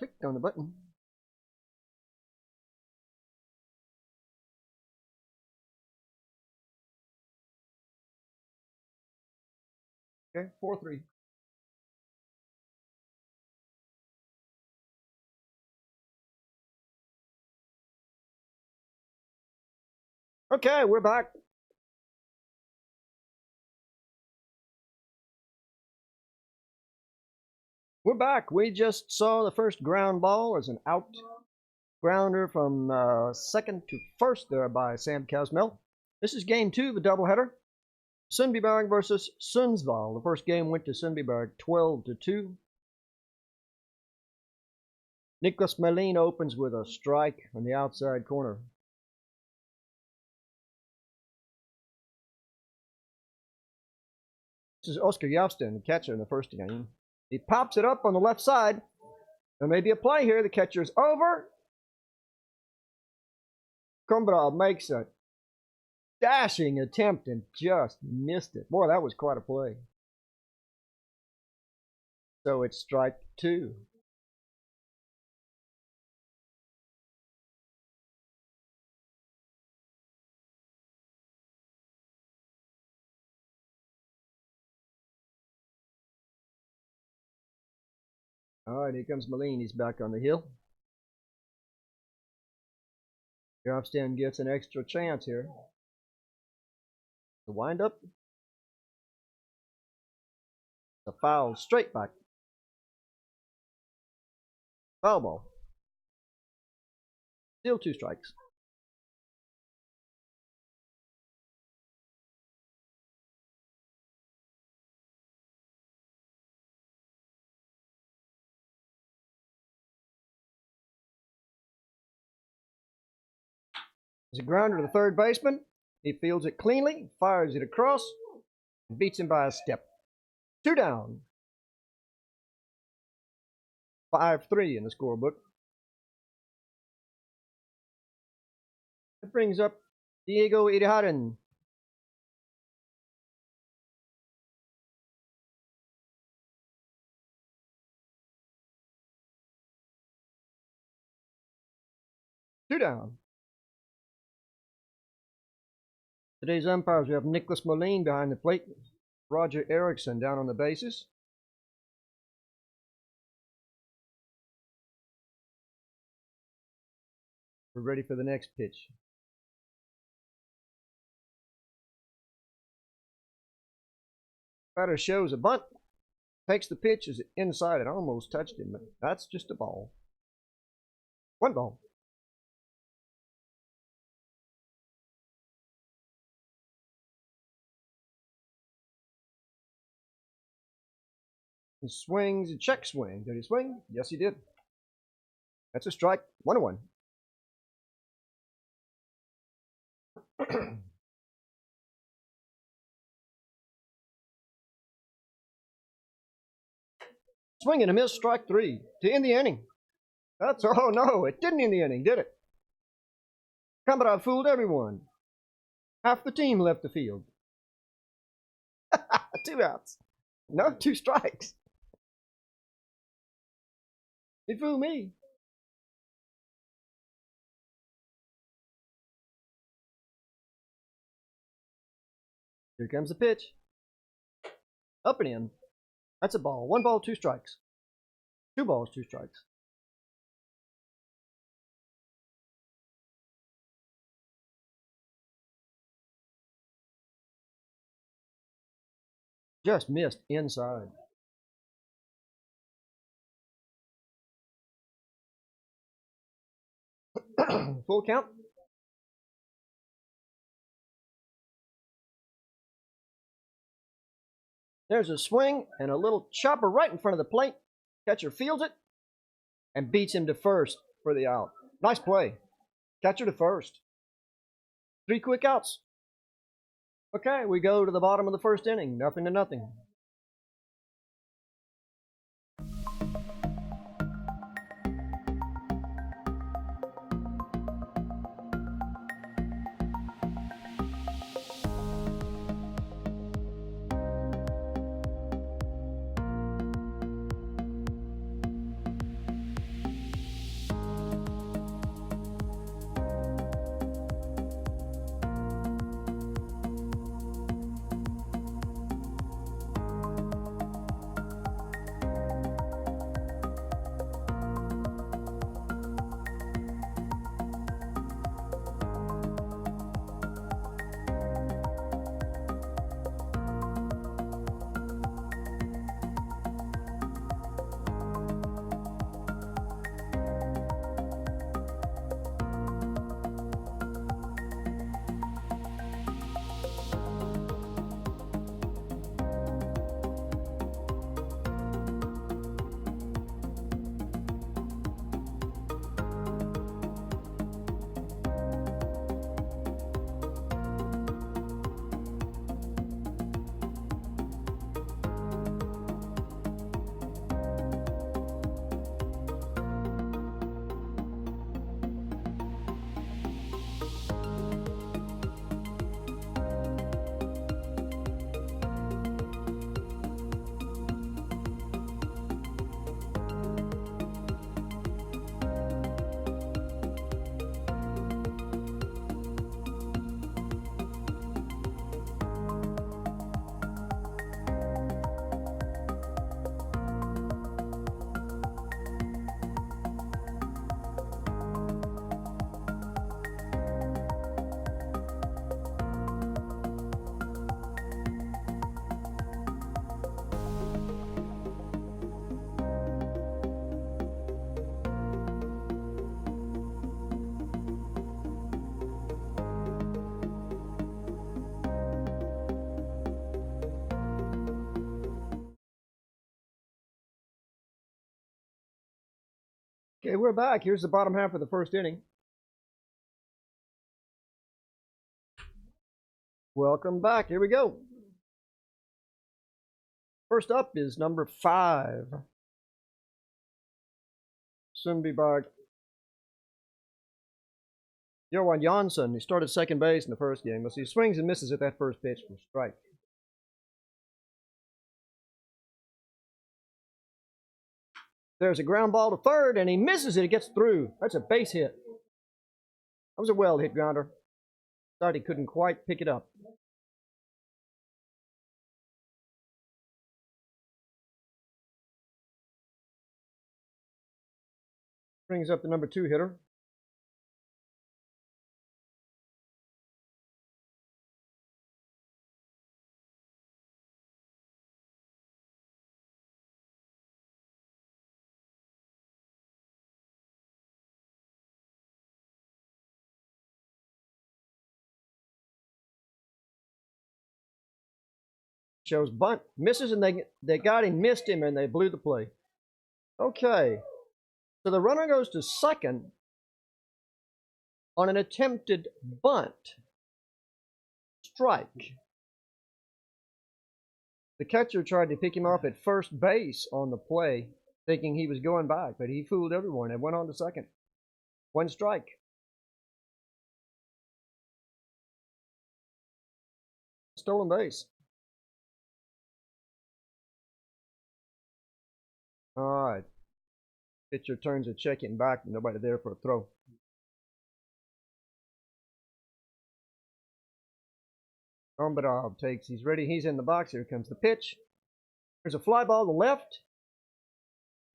clicked on the button. Okay, 4-3. Okay, we're back. We're back. We just saw the first ground ball as an out grounder from second to first there by Sam Casmel. This is game 2 of the doubleheader. Sundbyberg versus Sundsvall. The first game went to Sundbyberg 12-2. Niklas Melin opens with a strike on the outside corner. This is Oskar Javsten, the catcher in the first game. He pops it up on the left side. There may be a play here. The catcher's over. Kombrov makes a dashing attempt and just missed it. Boy, that was quite a play. So it's strike 2. All right, here comes Melin. He's back on the hill. Javsten gets an extra chance here. The windup. The foul straight back. Foul ball. Still 2 strikes. It's a grounder to the third baseman. He fields it cleanly, fires it across, and beats him by a step. 2 down. 5-3 in the scorebook. That brings up Diego Iriharin. Two down. Today's umpires, we have Niklas Melin behind the plate, Roger Eriksson down on the bases. We're ready for the next pitch. Batter shows a bunt, takes the pitch, is inside, it almost touched him, but that's just a ball. 1 ball. He swings a check swing. Did he swing? Yes, he did. That's a strike. 1-1. Swing and a miss, strike 3 to end the inning. That's, oh no, it didn't end the inning, did it? Kombrov fooled everyone. Half the team left the field. 2 outs. No, 2 strikes. He fooled me. Here comes the pitch. Up and in. That's a ball. 1 ball, 2 strikes. 2 balls, 2 strikes. Just missed inside. Full count. There's a swing and a little chopper right in front of the plate. Catcher fields it and beats him to first for the out. Nice play. Catcher to first. 3 quick outs. Okay, we go to the bottom of the first inning. 0-0. Okay, we're back. Here's the bottom half of the first inning. Welcome back. Here we go. First up is number 5. Sundbyberg. Johan Jansson, he started second base in the first game. He swings and misses at that first pitch for strike. There's a ground ball to third, and he misses it. It gets through. That's a base hit. That was a well-hit grounder. Thought he couldn't quite pick it up. Brings up the number 2 hitter. Shows bunt, misses, and they got him, missed him, and they blew the play. Okay, so the runner goes to second on an attempted bunt. Strike. The catcher tried to pick him off at first base on the play, thinking he was going back, but he fooled everyone and went on to second. 1 strike. Stolen base. All right. Pitcher turns to check it back. Nobody there for a throw. Sundbyberg takes. He's ready. He's in the box. Here comes the pitch. There's a fly ball to left.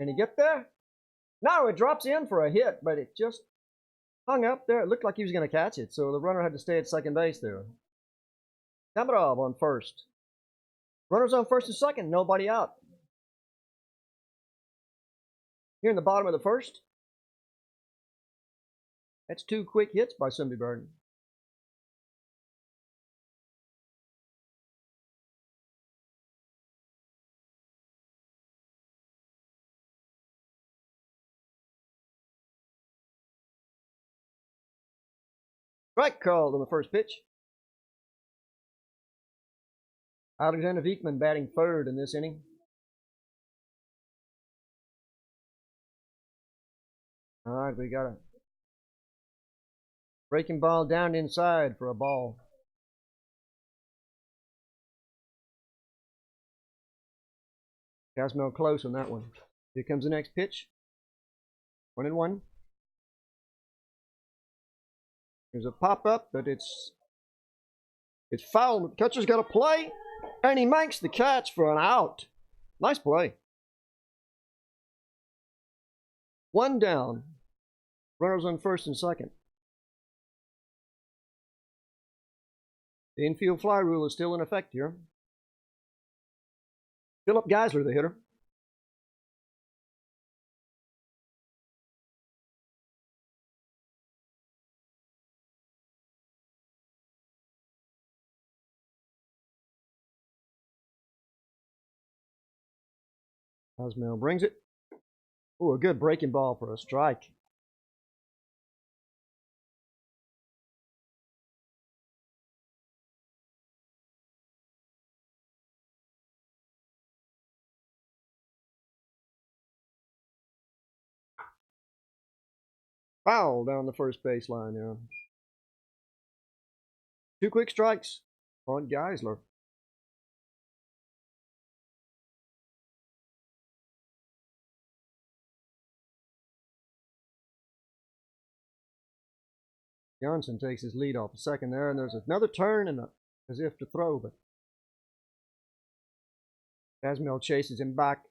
Can he get there? No, it drops in for a hit, but it just hung up there. It looked like he was going to catch it, so the runner had to stay at second base there. Sundbyberg on first. Runners on first and second. Nobody out. Here in the bottom of the first. That's 2 quick hits by Sundbyberg. Strike called on the first pitch. Alexander Vikman batting third in this inning. All right, we got a breaking ball down inside for a ball. Casmel close on that one. Here comes the next pitch. 1-1. There's a pop-up, but it's foul. The catcher's got to play, and he makes the catch for an out. Nice play. 1 down. Runners on first and second. The infield fly rule is still in effect here. Philip Geisler, the hitter. Osmel brings it. Oh, a good breaking ball for a strike. Foul down the first baseline now. 2 quick strikes on Geisler. Johnson takes his lead off the second there, and there's another turn and as if to throw, but Casmel chases him back.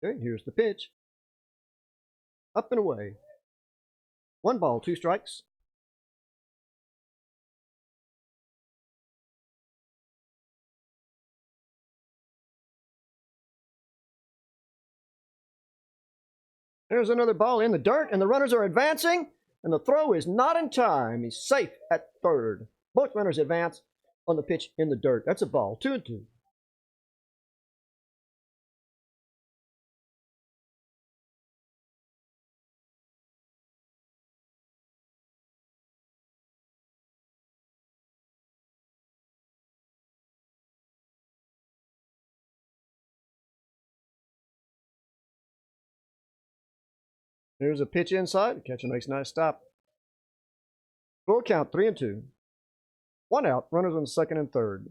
Okay, here's the pitch. Up and away. 1 ball, 2 strikes. There's another ball in the dirt, and the runners are advancing, and the throw is not in time. He's safe at third. Both runners advance on the pitch in the dirt. That's a ball. 2-2. There's a pitch inside. The catcher makes a nice stop. Full count, 3-2. 1 out. Runners on second and third.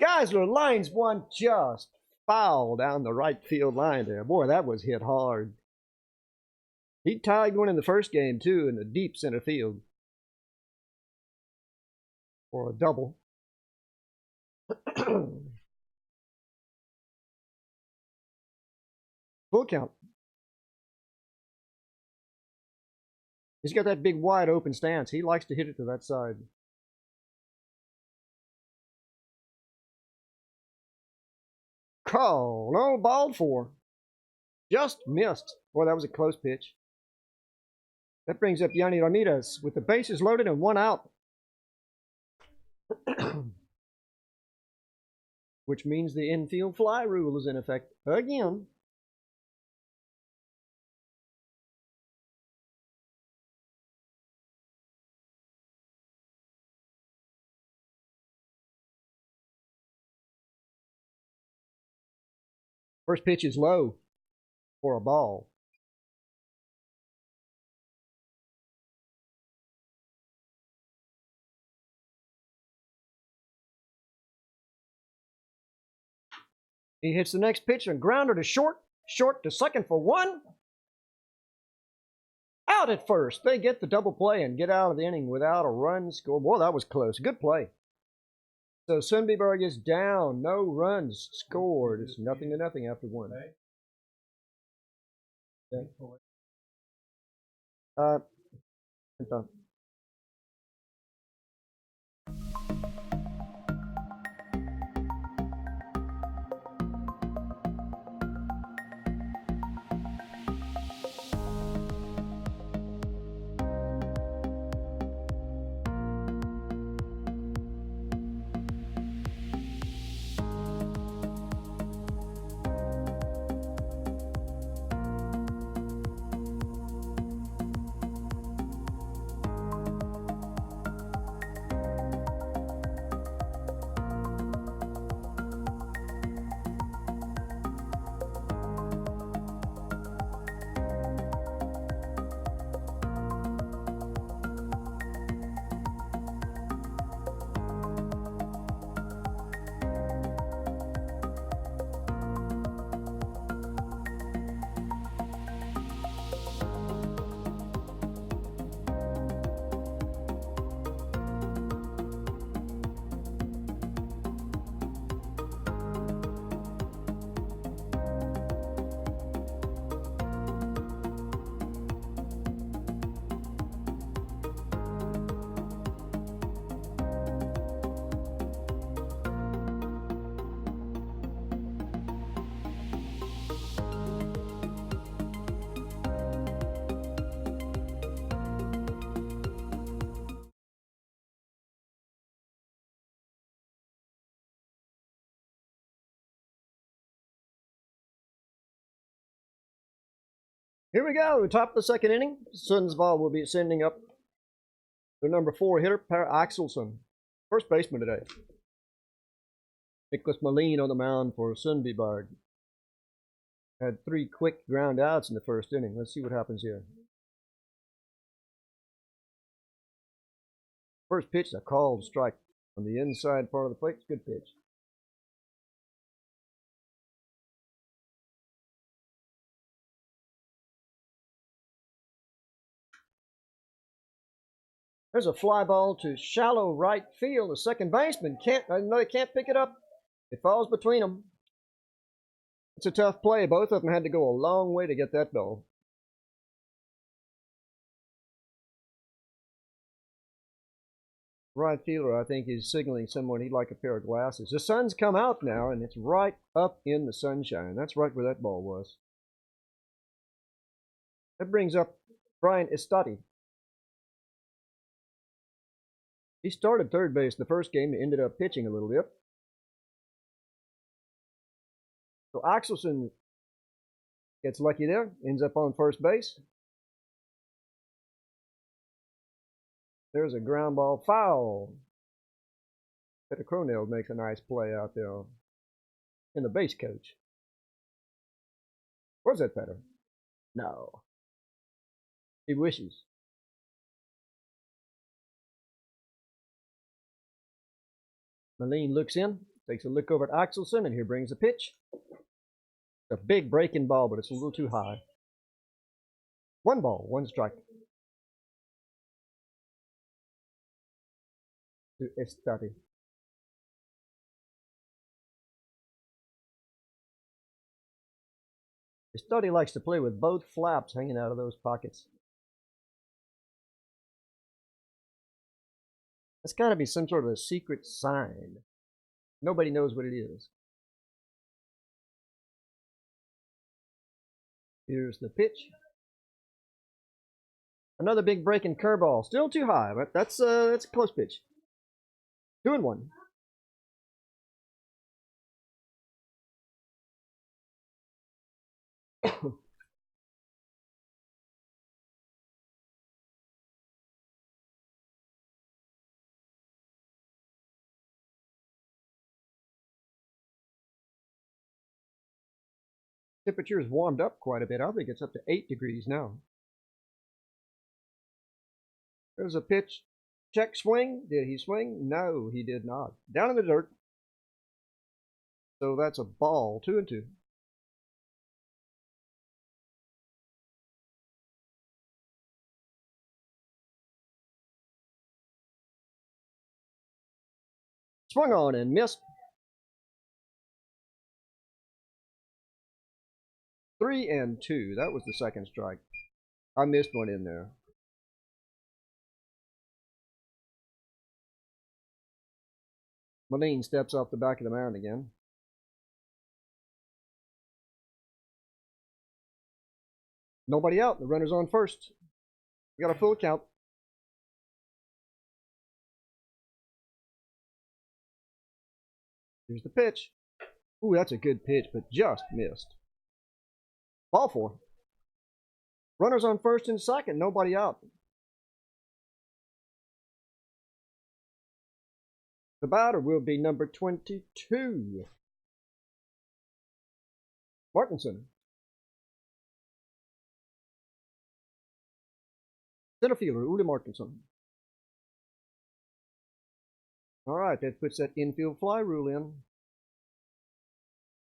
Geisler lines one just foul down the right field line there. Boy, that was hit hard. He tied one in the first game, too, in the deep center field for a double. Full count. He's got that big wide open stance. He likes to hit it to that side. Call. No, balled for. Just missed. Boy, that was a close pitch. That brings up Nya Örvallen with the bases loaded and 1 out. Which means the infield fly rule is in effect again. First pitch is low for a ball. He hits the next pitch and grounder to short. Short to second for 1. Out at first. They get the double play and get out of the inning without a run scored. Boy, that was close. Good play. So Sundbyberg is down. No runs scored. It's 0-0 after 1. Okay. Here we go, top of the second inning. Sundsvall will be sending up their number 4 hitter, Per Axelsson, first baseman today. Nicholas Moline on the mound for Sundbyberg. Had 3 quick ground outs in the first inning. Let's see what happens here. First pitch, a called strike on the inside part of the plate. It's a good pitch. There's a fly ball to shallow right field. The second baseman can't pick it up. It falls between them. It's a tough play. Both of them had to go a long way to get that ball. Right fielder, I think, is signaling someone he'd like a pair of glasses. The sun's come out now, and it's right up in the sunshine. That's right where that ball was. That brings up Brian Estati. He started third base in the first game and ended up pitching a little bit. So Axelsson gets lucky there, ends up on first base. There's a ground ball foul. Peter Cronell makes a nice play out there in the base coach. Was that better? No. He wishes. Moline looks in, takes a look over at Axelson, and here brings the pitch. A big breaking ball, but it's a little too high. 1 ball, 1 strike. To Estati. Estati likes to play with both flaps hanging out of those pockets. That's got to be some sort of a secret sign. Nobody knows what it is. Here's the pitch. Another big breaking curveball. Still too high, but that's a close pitch. 2-1. Temperature has warmed up quite a bit. I think it's up to 8 degrees now. There's a pitch. Check swing. Did he swing? No, he did not. Down in the dirt. So that's a ball. 2-2. Swung on and missed. 3-2. That was the second strike. I missed one in there. Moline steps off the back of the mound again. Nobody out. The runner's on first. We got a full count. Here's the pitch. Ooh, that's a good pitch, but just missed. Ball 4. Runners on first and second. Nobody out. The batter will be number 22. Martinson. Center fielder, Uli Martinson. All right, that puts that infield fly rule in.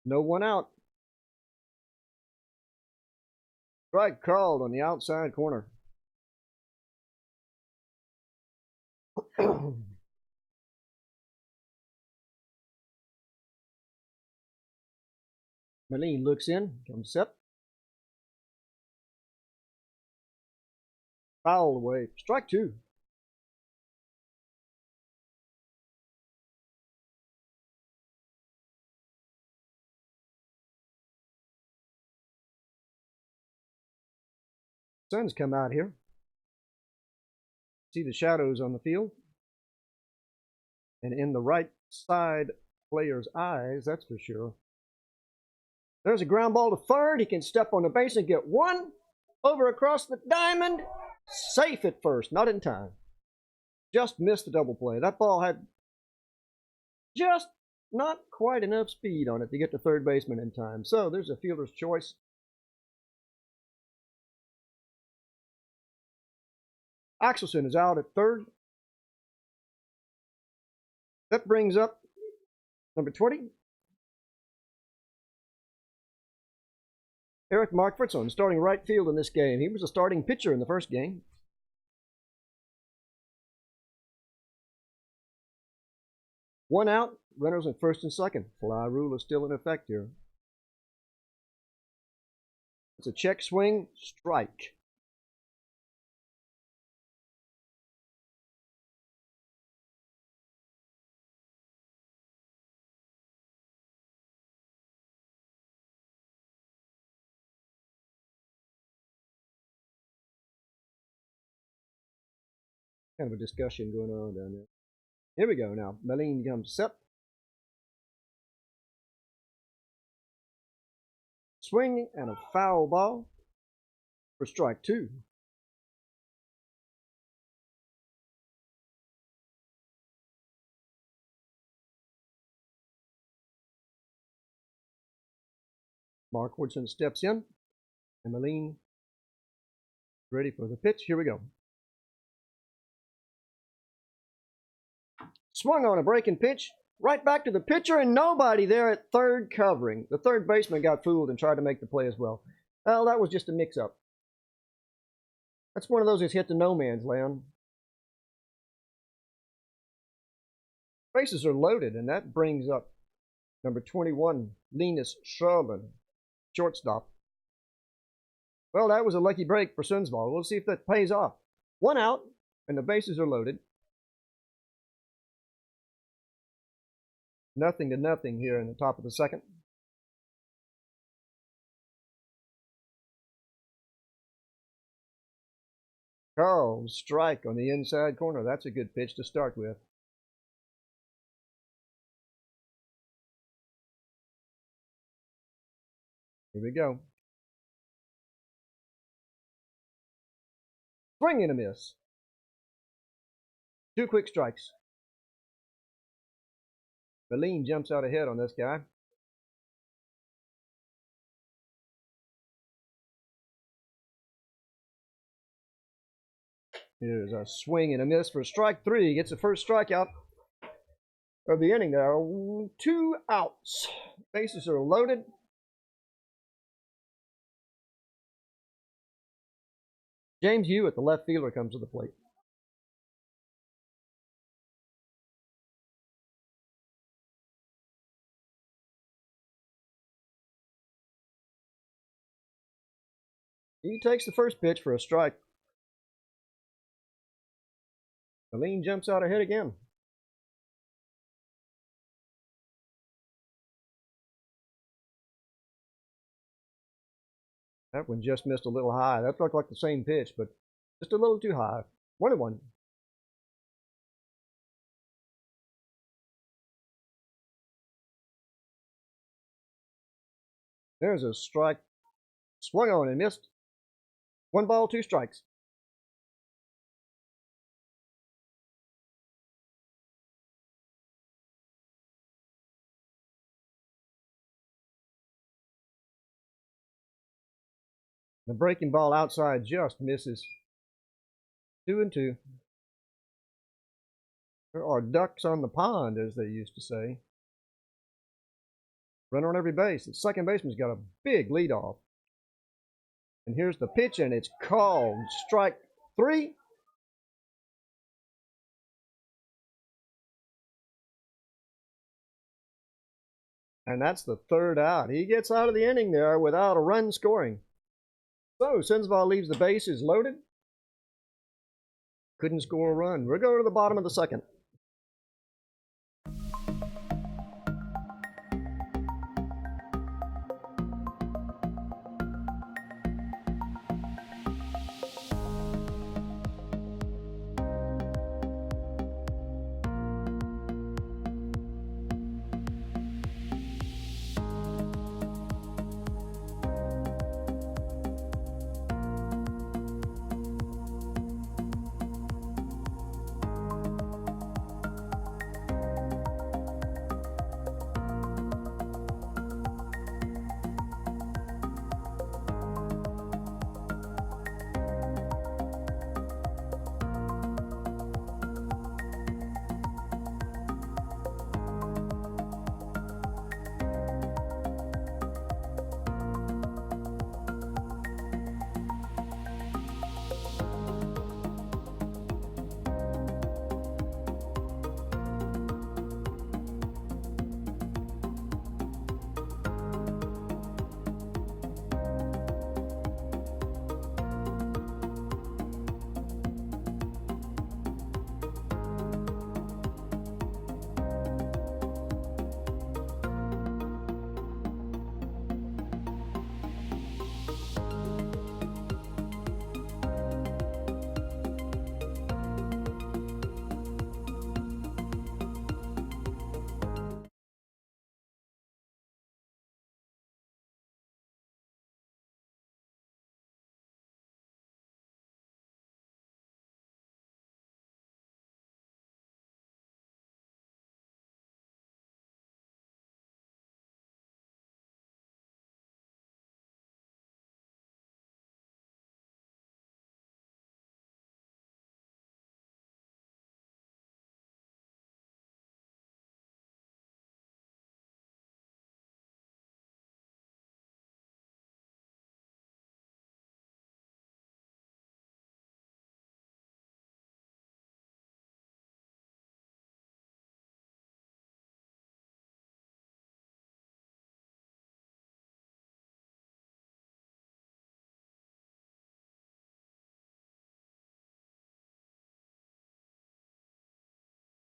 No one out. Strike called on the outside corner. Moline looks in, comes set. Foul away. Strike 2. Sun's come out here. See the shadows on the field. And in the right side player's eyes, that's for sure. There's a ground ball to third. He can step on the base and get one. Over across the diamond. Safe at first. Not in time. Just missed the double play. That ball had just not quite enough speed on it to get to third baseman in time. So there's a fielder's choice. Axelson is out at third. That brings up number 20. Eric Markfordson starting right field in this game. He was a starting pitcher in the first game. One out, runners at first and second. Fly rule is still in effect here. It's a check swing, strike. Kind of a discussion going on down there. Here we go now. Moline comes set. Swing and a foul ball for strike 2. Mark Woodson steps in, and Moline ready for the pitch. Here we go. Swung on a breaking pitch, right back to the pitcher, and nobody there at third covering. The third baseman got fooled and tried to make the play as well. Well, that was just a mix-up. That's one of those that's hit to no man's land. Bases are loaded, and that brings up number 21, Nya Örvallen, shortstop. Well, that was a lucky break for Sundsvall. We'll see if that pays off. 1 out, and the bases are loaded. 0-0 here in the top of the second. Called strike on the inside corner. That's a good pitch to start with. Here we go. Swing and a miss. 2 quick strikes. Moline jumps out ahead on this guy. Here's a swing and a miss for strike 3. He gets the first strikeout of the inning there. 2 outs. Bases are loaded. James Hewitt, the left fielder, comes to the plate. He takes the first pitch for a strike. Moline jumps out ahead again. That one just missed a little high. That looked like the same pitch, but just a little too high. 1-1. There's a strike. Swung on and missed. 1 ball, 2 strikes. The breaking ball outside just misses. 2-2. There are ducks on the pond, as they used to say. Runner on every base. The second baseman's got a big leadoff. And here's the pitch, and it's called strike 3. And that's the 3rd out. He gets out of the inning there without a run scoring. So Sundsvall leaves the bases loaded. Couldn't score a run. We'll go to the bottom of the second.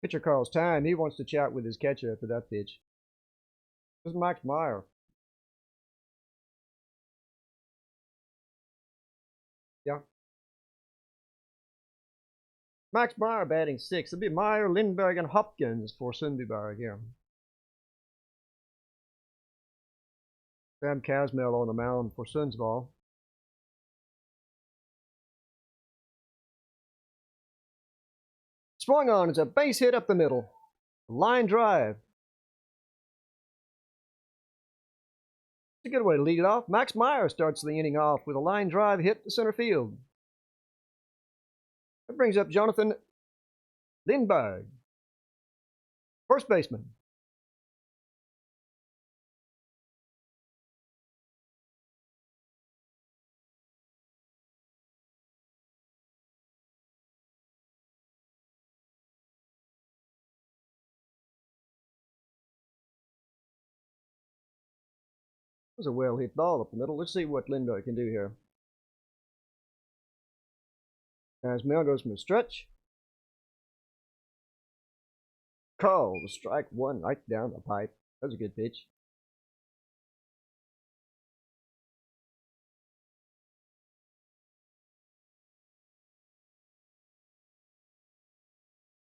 Pitcher calls time. He wants to chat with his catcher after that pitch. This is Max Meyer. Yeah. Max Meyer batting 6th. It'll be Meyer, Lindberg, and Hopkins for Sundbyberg here. Sam Casmel on the mound for Sundsvall. Swung on. It's a base hit up the middle. Line drive. It's a good way to lead it off. Max Meyer starts the inning off with a line drive hit to center field. That brings up Jonathan Lindberg, first baseman. It was a well hit ball up the middle. Let's see what Lindberg can do here. As Mel goes from the stretch. Call the strike one right down the pipe. That was a good pitch.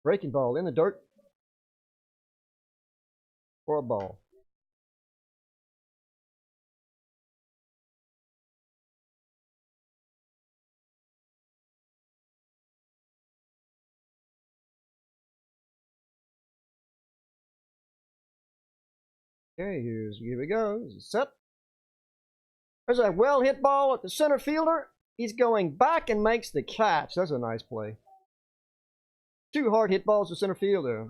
Breaking ball in the dirt for a ball. Okay, here we go. Set. There's a well hit ball at the center fielder. He's going back and makes the catch. That's a nice play. 2 hard hit balls to center fielder.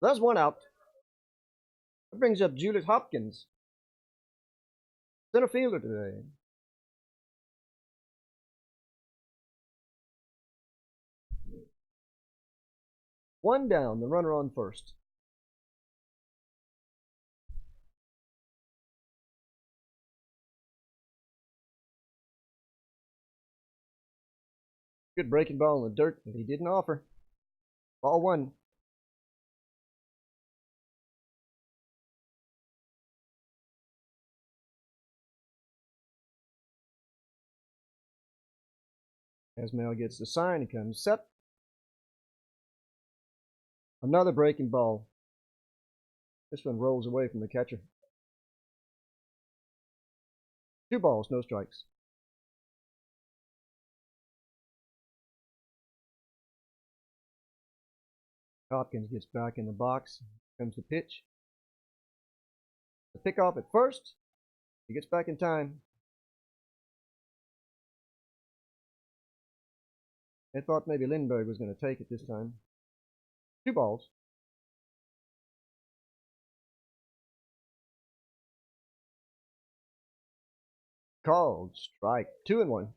That's 1 out. That brings up Julius Hopkins, center fielder today. One down, the runner on first. Good breaking ball in the dirt that he didn't offer. Ball 1. As Mel gets the sign, he comes set. Another breaking ball. This one rolls away from the catcher. 2 balls, no strikes. Hopkins gets back in the box. Comes the pitch. The pick off at first. He gets back in time. They thought maybe Lindberg was going to take it this time. 2 balls. Called strike. 2-1.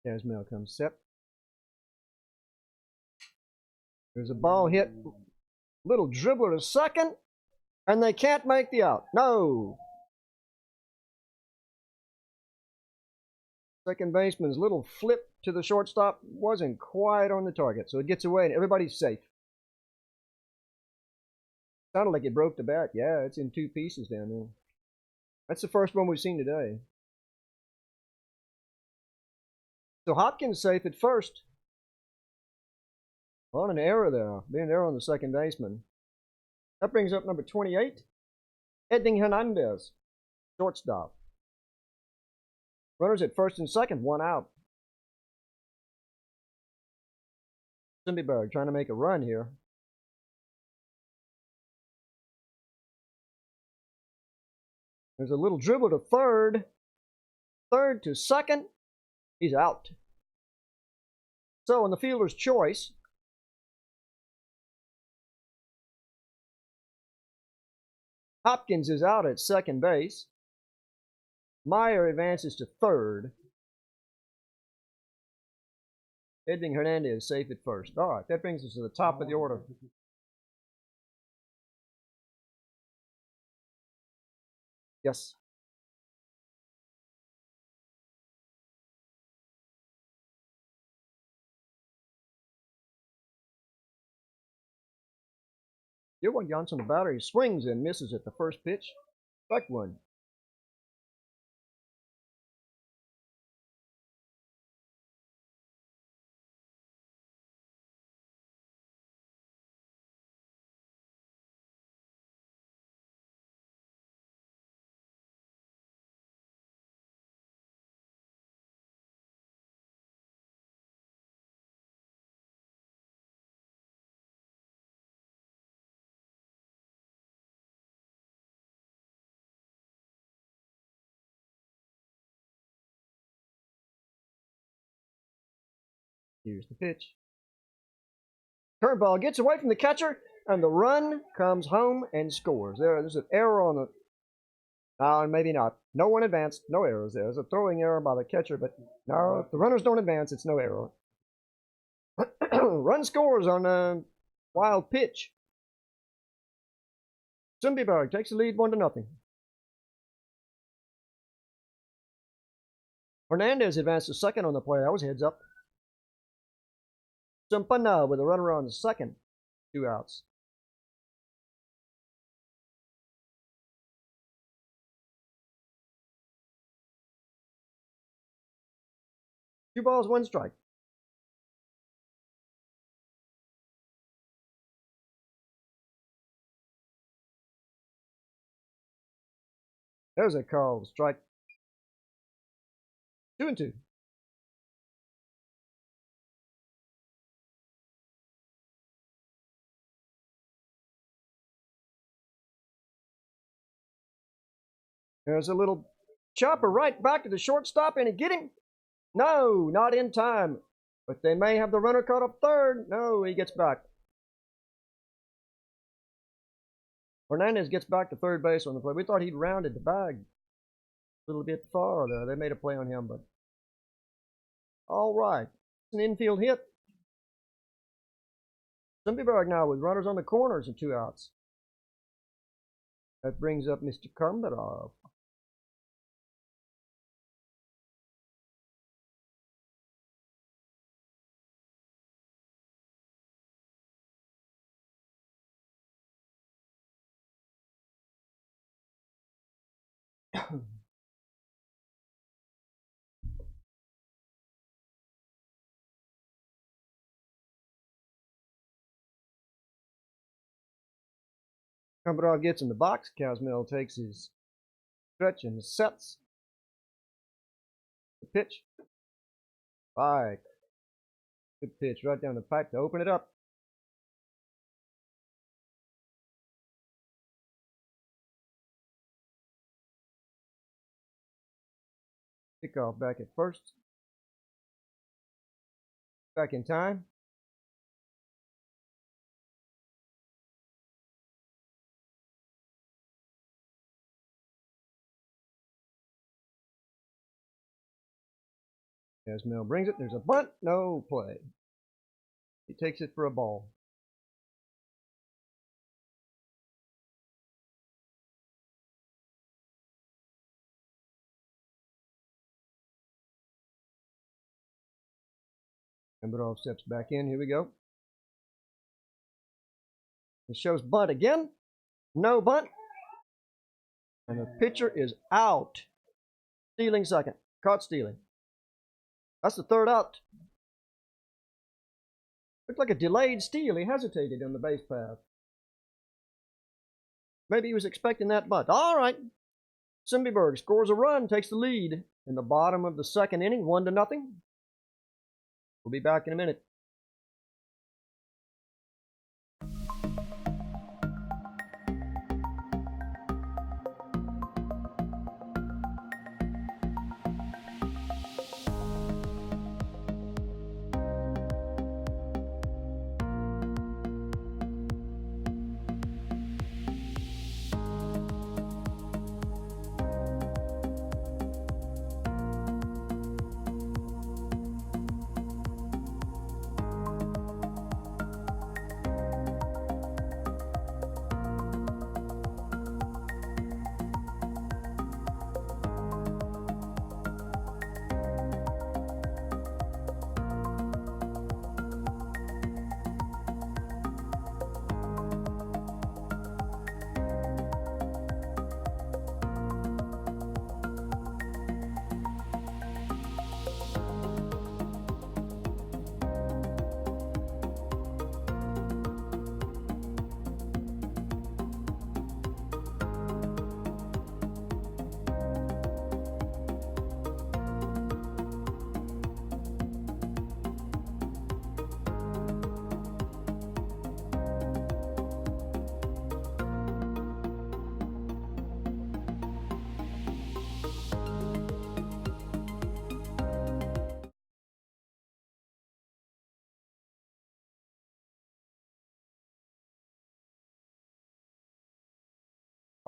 Casmel comes set. There's a ball hit. Little dribbler to second. And they can't make the out. No. Second baseman's little flip to the shortstop wasn't quite on the target. So it gets away and everybody's safe. Sounded like it broke the bat. Yeah, it's in 2 pieces down there. That's the first one we've seen today. So Hopkins safe at first. On an error there. Being an error on the second baseman. That brings up number 28. Edwin Hernandez. Shortstop. Runners at first and second. 1 out. Sundbyberg trying to make a run here. There's a little dribble to third. Third to second. He's out. So in the fielder's choice, Hopkins is out at second base. Meyer advances to third. Edwin Hernandez safe at first. All right, that brings us to the top of the order. Yes. Johan Johnson, the batter, he swings and misses at the first pitch. Strike one. Here's the pitch. Curveball gets away from the catcher, and the run comes home and scores. There's an error on the. Maybe not. No one advanced. No errors there. There's a throwing error by the catcher, but no, if the runners don't advance, it's no error. Run scores on a wild pitch. Sundbyberg takes the lead 1-0. Hernandez advanced to second on the play. That was heads up. Sumpana with a runner on the second. 2 outs. Two balls, 1 strike. There's a call. Strike. 2-2. There's a little chopper right back to the shortstop, and he get him. No, not in time. But they may have the runner caught up third. No, he gets back. Hernandez gets back to third base on the play. We thought he'd rounded the bag a little bit far there. They made a play on him, but all right. It's an infield hit. Sundbyberg now with runners on the corners and 2 outs. That brings up Mr. Karmarov. Karmarov gets in the box. Kazmil takes his stretch and sets the pitch. Right. Good pitch right down the pipe to open it up. Kickoff back at first. Back in time. As Mel brings it, there's a bunt, no play. He takes it for a ball. Karmarov steps back in. Here we go. It shows bunt again. No bunt. And the pitcher is out. Stealing second. Caught stealing. That's the third out. Looked like a delayed steal. He hesitated on the base path. Maybe he was expecting that bunt. All right. Sundbyberg scores a run, takes the lead in the bottom of the second inning, 1-0. We'll be back in a minute.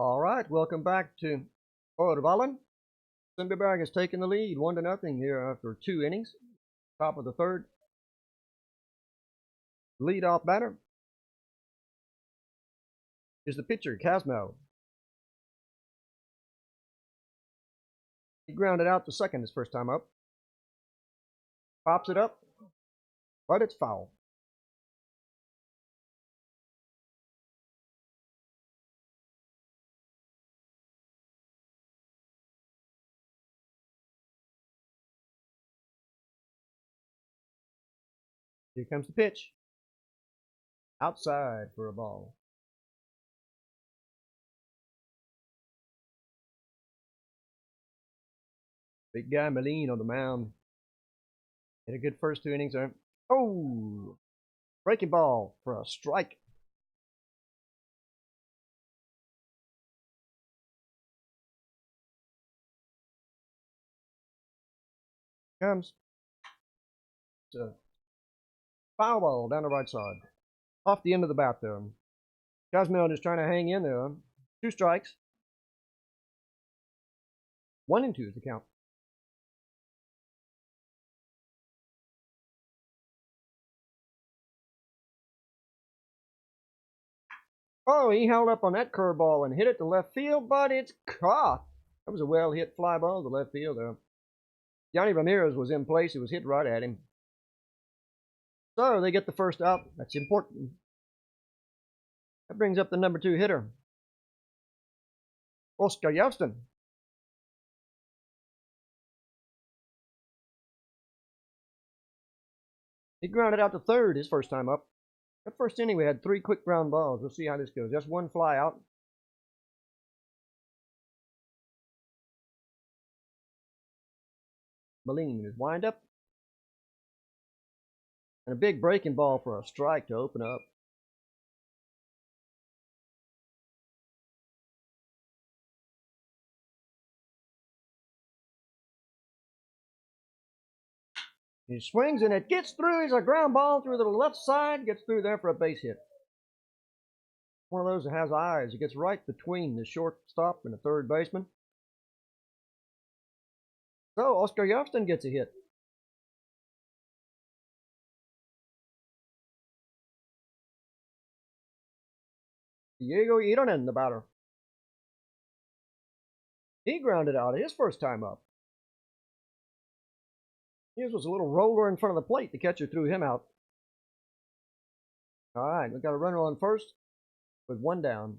All right, welcome back to Nya Örvallen. Sundbyberg has taken the lead 1-0 here after 2 innings. Top of the third. Lead-off batter is the pitcher, Casmo. He grounded out to second his first time up. Pops it up, but it's foul. Here comes the pitch. Outside for a ball. Big guy Moline on the mound. Had a good first 2 innings there. Oh! Breaking ball for a strike. Comes. It's a foul ball down the right side. Off the end of the bat there. Casmo is trying to hang in there. 2 strikes. 1-2 is the count. Oh, he held up on that curveball and hit it to left field, but it's caught. That was a well-hit fly ball to left field there. Yanni Ramirez was in place. It was hit right at him. So they get the first out. That's important. That brings up the number 2 hitter, Oscar Yelston. He grounded out to third his first time up. That first inning, we had 3 quick ground balls. We'll see how this goes. Just 1 fly out. Moline is wind up. And a big breaking ball for a strike to open up. He swings and it gets through. It's a ground ball through the left side. Gets through there for a base hit. One of those that has eyes. It gets right between the shortstop and the third baseman. So Oscar Yelston gets a hit. Diego Ironen, the batter. He grounded out his first time up. His was a little roller in front of the plate. The catcher threw him out. All right, we've got a runner on first with 1 down.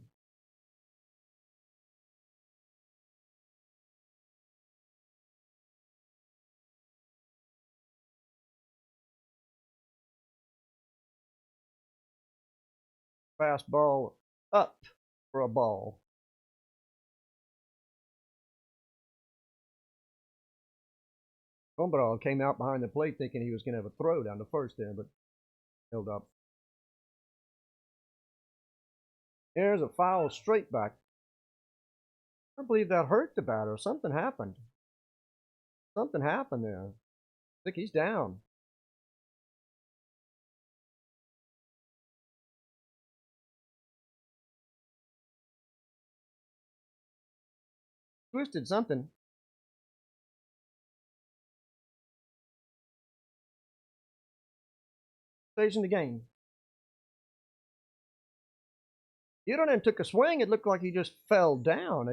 Fastball up for a ball. Umbral came out behind the plate thinking he was going to have a throw down the first there, but held up. Here's a foul straight back. I believe that hurt the batter. Something happened. Something happened there. I think he's down. Twisted something. Stays in the game. Ironen took a swing. It looked like he just fell down.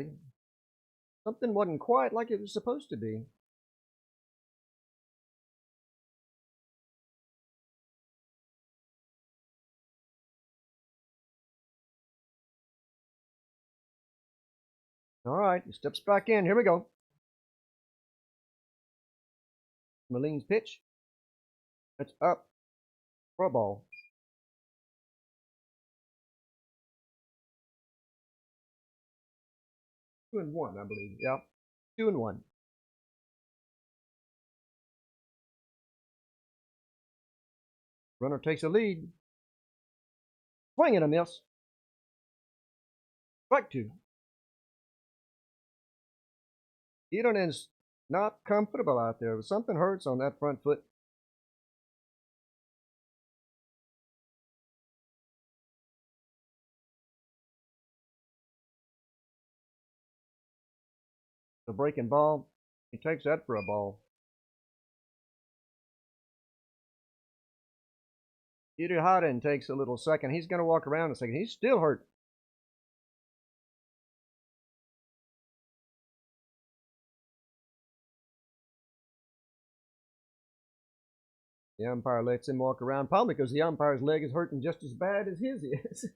Something wasn't quite like it was supposed to be. All right, he steps back in. Here we go. Moline's pitch. That's up for a ball. 2-1, I believe. Yep. 2-1. Runner takes a lead. Swing and a miss. Strike 2. Ironen's not comfortable out there. Something hurts on that front foot. The breaking ball. He takes that for a ball. Peter Hodden takes a little second. He's going to walk around a second. He's still hurt. The umpire lets him walk around, probably because the umpire's leg is hurting just as bad as his is.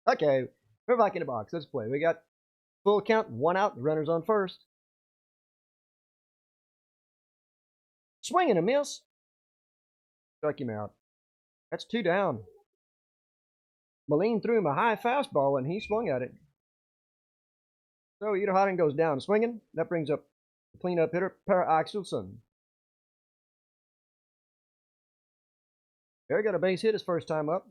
Okay, we're back in the box. Let's play. We got full count, 1 out, the runner's on first. Swing and a miss. Struck him out. That's 2 down. Moline threw him a high fastball and he swung at it. So Ida Hodden goes down swinging. That brings up the cleanup hitter, Per Axelsson. Barry got a base hit his first time up.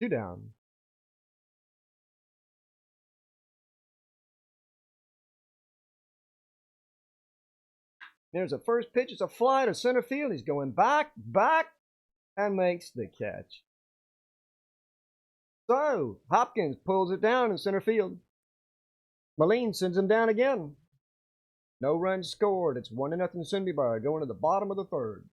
Two down. There's a first pitch. It's a fly to center field. He's going back, and makes the catch. So Hopkins pulls it down in center field. Moline sends him down again. No runs scored. It's 1-0 Sundbyberg going to the bottom of the third.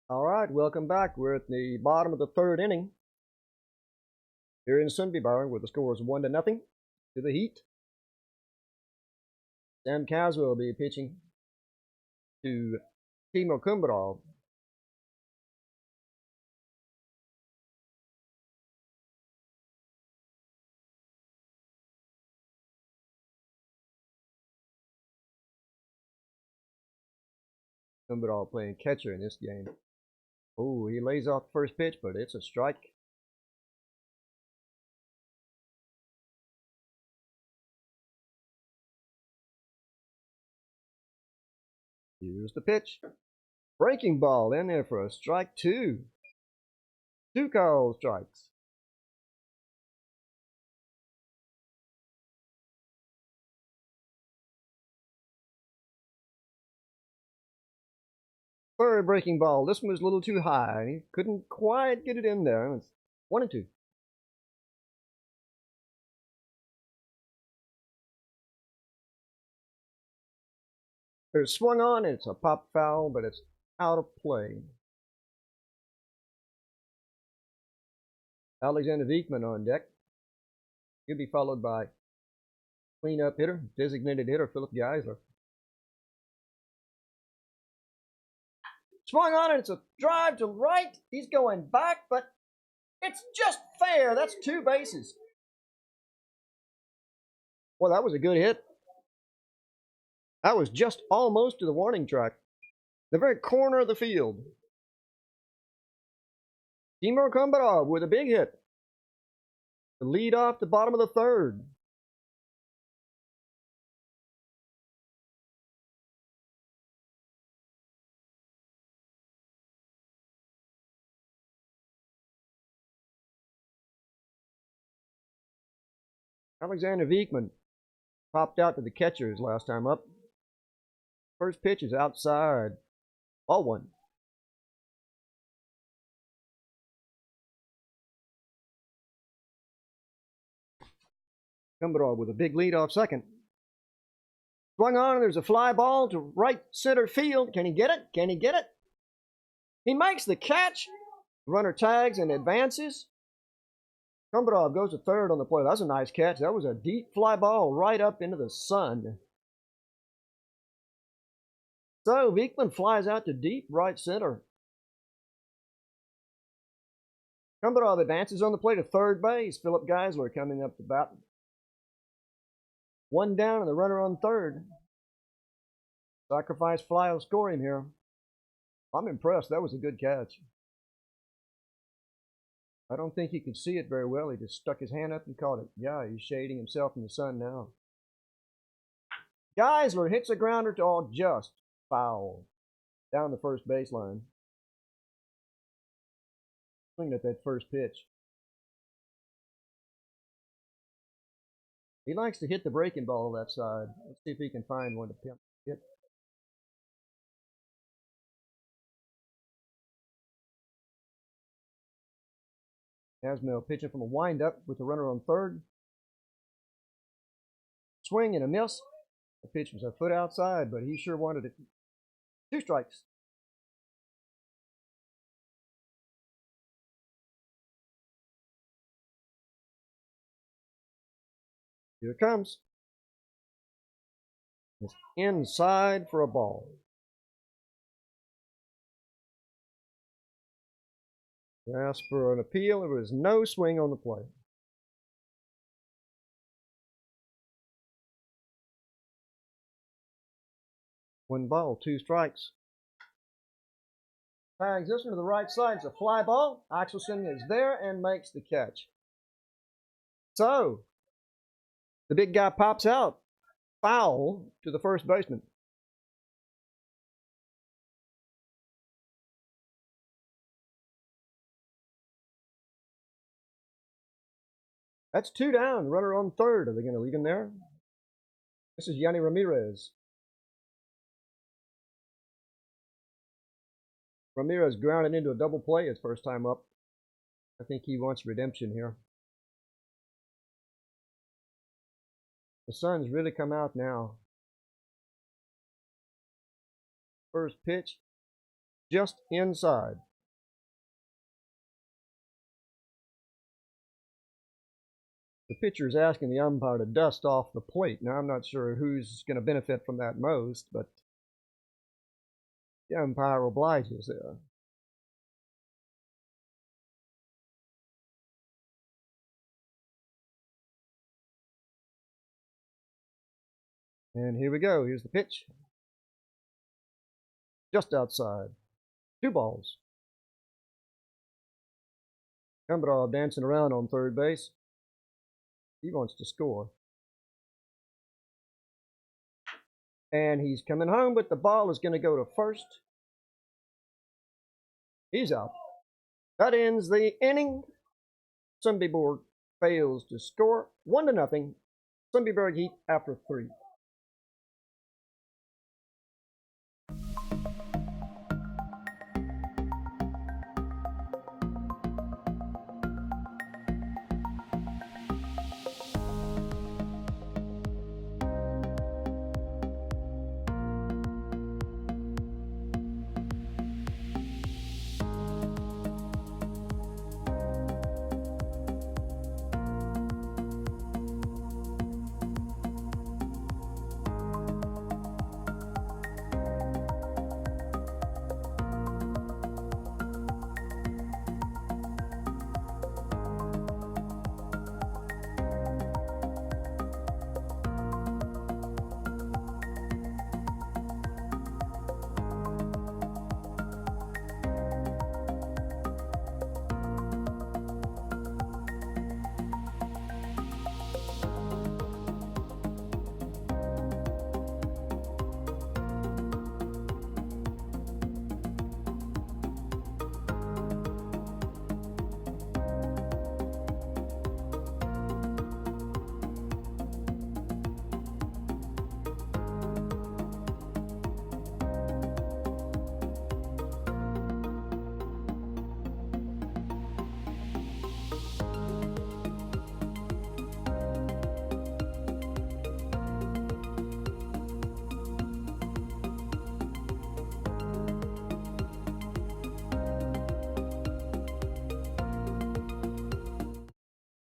All right, welcome back. We're at the bottom of the third inning here in Sundbyberg, where the score is 1-0 to the Heat. Sam Caswell will be pitching to Timo Kumbarov. Kumbarov playing catcher in this game. Oh, he lays off the first pitch, but it's a strike. Here's the pitch. Breaking ball in there for a strike 2. 2 called strikes. Third breaking ball. This one was a little too high. He couldn't quite get it in there. It's 1-2. It's swung on. It's a pop foul, but it's out of play. Alexander Viekman on deck. He'll be followed by cleanup hitter, designated hitter Philip Geisler. Swung on it. It's a drive to right. He's going back, but it's just fair. That's 2 bases. Well, that was a good hit. That was just almost to the warning track. The very corner of the field. Timur Kombarov with a big hit. The lead off the bottom of the third. Alexander Viekman popped out to the catchers last time up. First pitch is outside. Ball one. Kombarov with a big lead off second. Swung on, and there's a fly ball to right center field. Can he get it? Can he get it? He makes the catch. Runner tags and advances. Kombarov goes to third on the play. That's a nice catch. That was a deep fly ball right up into the sun. So Viekman flies out to deep right center. Kombarov advances on the play to third base. Philip Geisler coming up to bat. One down and the runner on third. Sacrifice fly will score him here. I'm impressed. That was a good catch. I don't think he could see it very well. He just stuck his hand up and caught it. Yeah, he's shading himself in the sun now. Geisler hits a grounder to all just foul down the first baseline. Swinging at that first pitch. He likes to hit the breaking ball left side. Let's see if he can find one to hit. Asmel pitching from a windup with the runner on third. Swing and a miss. The pitch was a foot outside, but he sure wanted it. 2 strikes. Here it comes. It's inside for a ball. Asked for an appeal. There was no swing on the play. One ball, 2 strikes. Tags this one to the right side. It's a fly ball. Axelson is there and makes the catch. So, the big guy pops out. Foul to the first baseman. That's 2 down. Runner on third. Are they going to leave him there? This is Yanni Ramirez. Ramirez grounded into a double play his first time up. I think he wants redemption here. The sun's really come out now. First pitch, just inside. The pitcher is asking the umpire to dust off the plate. Now, I'm not sure who's going to benefit from that most, but the umpire obliges there. And here we go. Here's the pitch. Just outside. 2 balls. Kombarov dancing around on third base. He wants to score. And he's coming home, but the ball is going to go to first. He's out. That ends the inning. Sundbyberg fails to score. 1-0. Sundbyberg Heat after 3.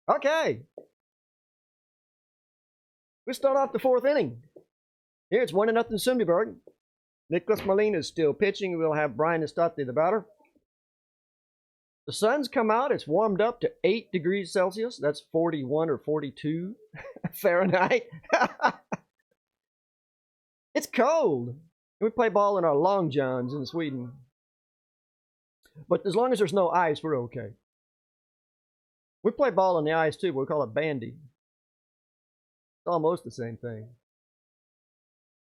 Okay. We start off the fourth inning. Here it's 1-0 Sundbyberg. Nicholas Molina is still pitching. We'll have Brian Estati, the batter. The sun's come out. It's warmed up to 8 degrees Celsius. That's 41 or 42 Fahrenheit. It's cold. We play ball in our long johns in Sweden. But as long as there's no ice, we're okay. We play ball on the ice too, but we call it bandy. It's almost the same thing.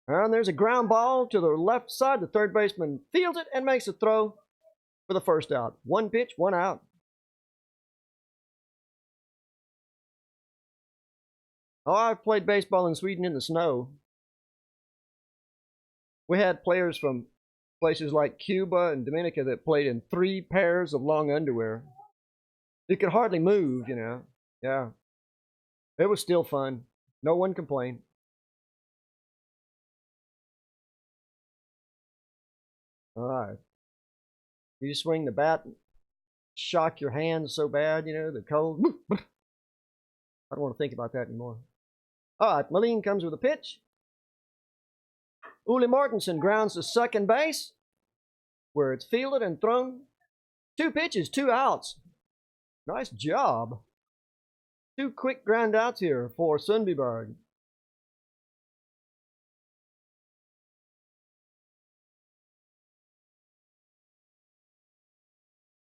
And there's a ground ball to the left side. The third baseman fields it and makes a throw for the first out. 1 pitch, 1 out. Oh, I've played baseball in Sweden in the snow. We had players from places like Cuba and Dominica that played in 3 pairs of long underwear. You could hardly move, you know. Yeah. It was still fun. No one complained. All right. You swing the bat, shock your hands so bad, you know, the cold. I don't want to think about that anymore. All right, Malin comes with a pitch. Uli Mortensen grounds to second base, where it's fielded and thrown. 2 pitches, 2 outs. Nice job. 2 quick ground outs here for Sundbyberg.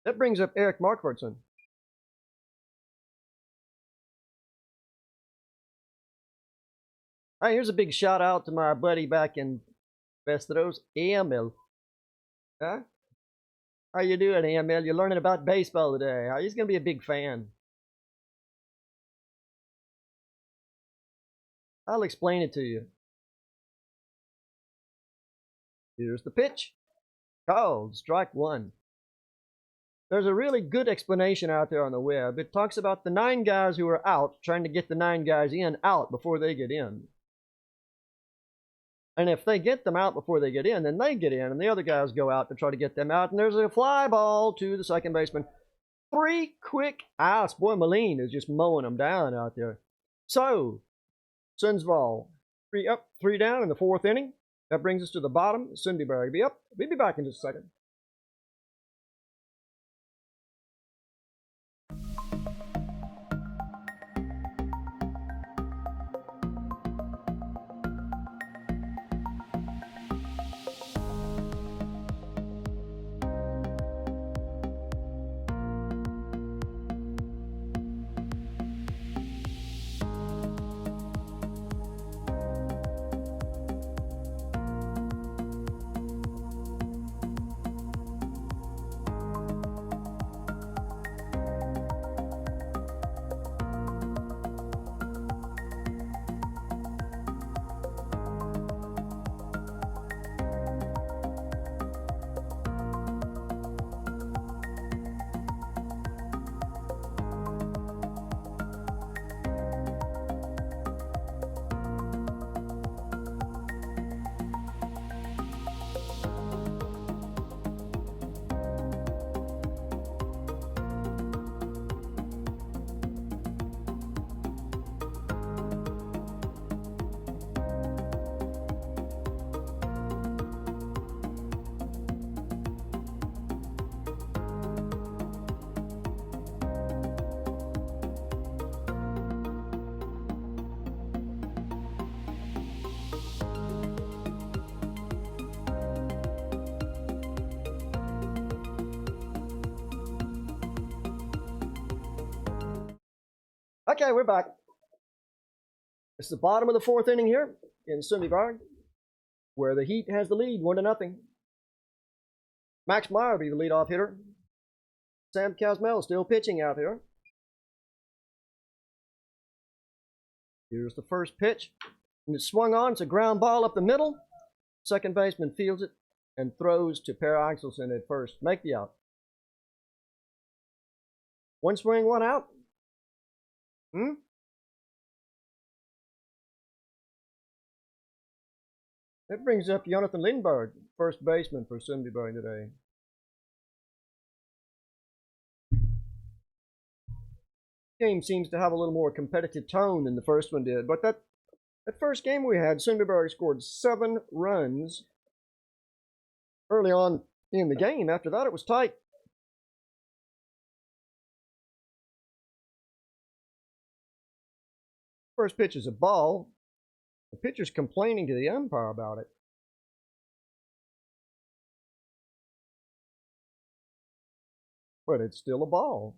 That brings up Eric Markvartson. All right, here's a big shout out to my buddy back in Västerås, Emil. Huh? How you doing, Emil? You're learning about baseball today. He's going to be a big fan. I'll explain it to you. Here's the pitch. Called strike 1. There's a really good explanation out there on the web. It talks about the 9 guys who are out trying to get the 9 guys out before they get in. And if they get them out before they get in, then they get in, and the other guys go out to try to get them out. And there's a fly ball to the second baseman. 3 quick outs. Boy, Malin is just mowing them down out there. So, Sundsvall, 3 up, 3 down in the 4th inning. That brings us to the bottom. Sundbyberg be up. We'll be back in just a second. Okay, we're back. It's the bottom of the 4th inning here in Sundbyberg, where the Heat has the lead, 1-0. Max Meyer will be the leadoff hitter. Sam Casmel still pitching out here. Here's the first pitch. And it's swung on. It's a ground ball up the middle. Second baseman fields it and throws to Per Axelsson at first. Make the out. 1 swing, 1 out. That brings up Jonathan Lindberg, first baseman for Sundbyberg today. Game seems to have a little more competitive tone than the first one did. But that first game we had, Sundbyberg scored 7 runs early on in the game. After that, it was tight. First pitch is a ball. The pitcher's complaining to the umpire about it. But it's still a ball.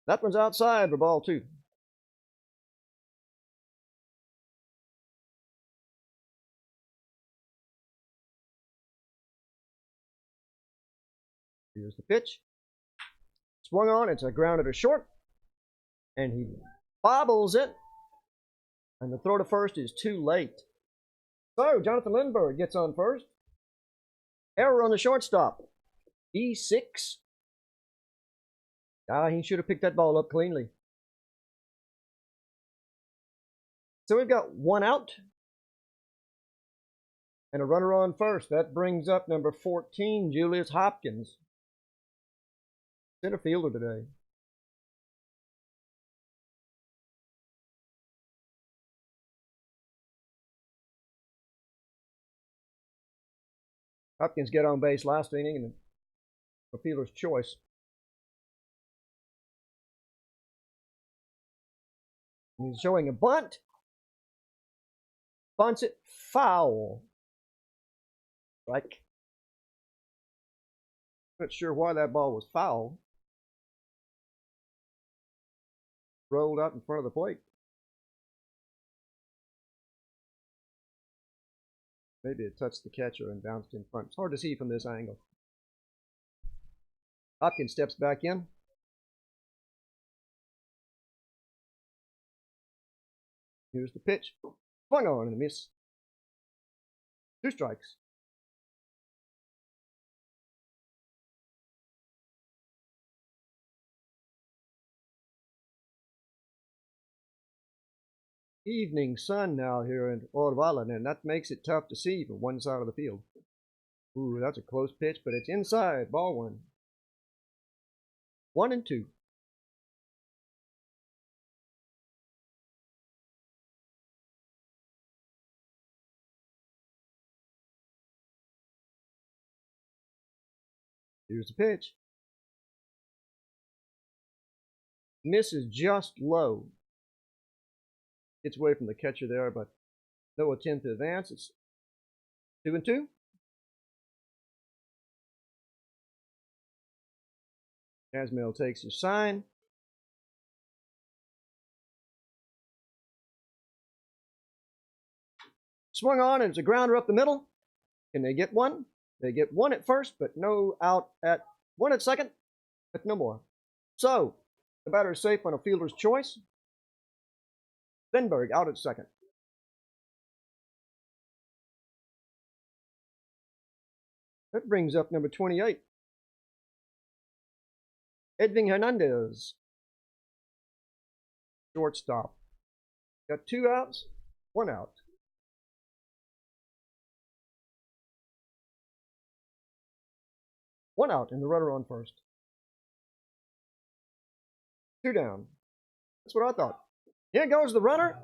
That one's outside for ball 2. Here's the pitch. Swung on. It's a grounder to short. And he bobbles it. And the throw to first is too late. So Jonathan Lindbergh gets on first. Error on the shortstop. E6. He should have picked that ball up cleanly. So we've got 1 out. And a runner on first. That brings up number 14, Julius Hopkins. Center fielder today. Hopkins get on base last inning and a fielder's choice. He's showing a bunt. Bunts it foul. Strike. Not sure why that ball was foul. Rolled out in front of the plate. Maybe it touched the catcher and bounced in front. It's hard to see from this angle. Hopkins steps back in. Here's the pitch. Swung on and a miss. 2 strikes. Evening sun now here in Nya Örvallen, and that makes it tough to see from one side of the field. Ooh, that's a close pitch, but it's inside. Ball 1. 1 and 2. Here's the pitch. Misses just low. Gets away from the catcher there, but no attempt to advance. It's 2 and 2. Asmel takes his sign. Swung on, and it's a grounder up the middle. Can they get one? They get 1 at first, but no out at 1 at second, but no more. So the batter is safe on a fielder's choice. Lindbergh out at second. That brings up number 28. Edwin Hernandez. Shortstop. Got 2 outs, 1 out. One out and the runner on first. 2 down. That's what I thought. Here goes the runner.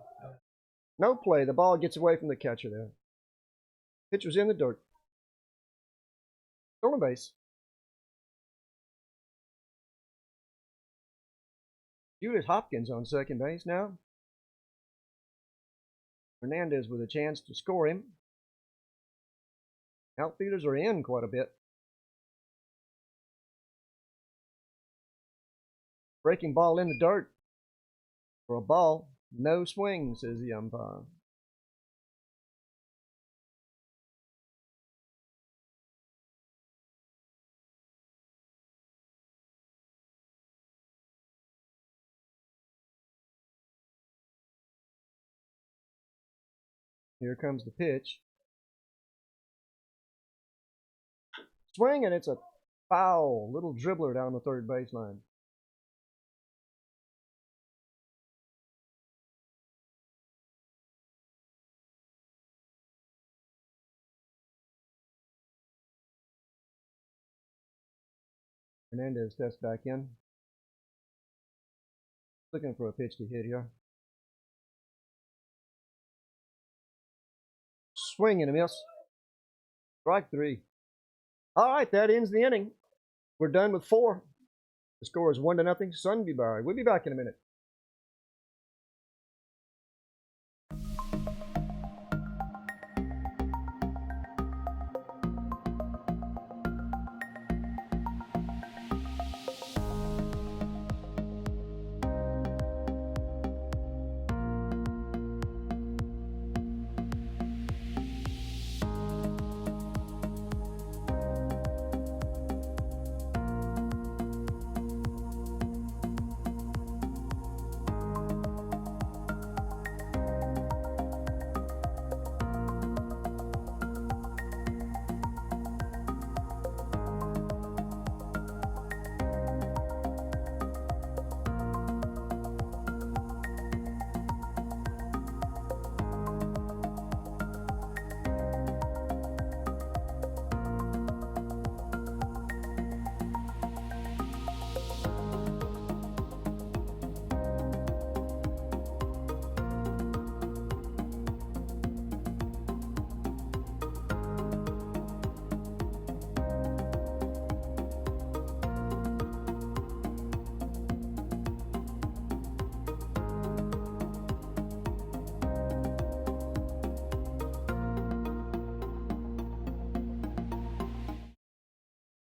No play. The ball gets away from the catcher there. Pitch was in the dirt. Stolen base. Julius Hopkins on second base now. Hernandez with a chance to score him. Outfielders are in quite a bit. Breaking ball in the dirt. For a ball, no swing, says the umpire. Here comes the pitch. Swing, and it's a foul. Little dribbler down the third baseline. Hernandez steps back in. Looking for a pitch to hit here. Swing and a miss. Strike 3. All right, that ends the inning. We're done with 4. The score is 1-0, Sundbyberg. We'll be back in a minute.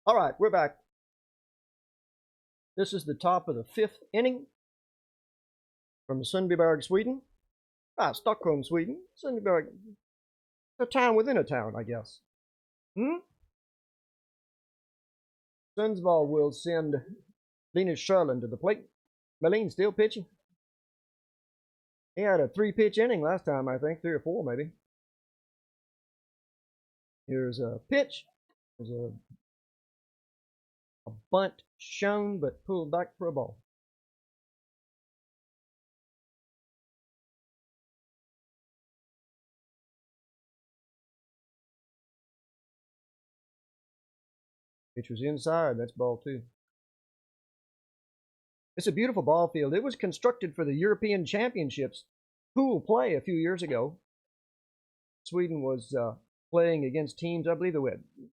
All right, we're back. This is the top of the 5th inning from Sundbyberg, Sweden. Stockholm, Sweden. Sundbyberg. A town within a town, I guess. Sundsvall will send Nya Örvallen to the plate. Malin still pitching. He had a 3-pitch inning last time, I think. 3 or 4, maybe. Here's a pitch. There's a bunt shown, but pulled back for a ball. Pitch was inside. That's ball 2. It's a beautiful ball field. It was constructed for the European Championships pool play a few years ago. Sweden was playing against teams, I believe,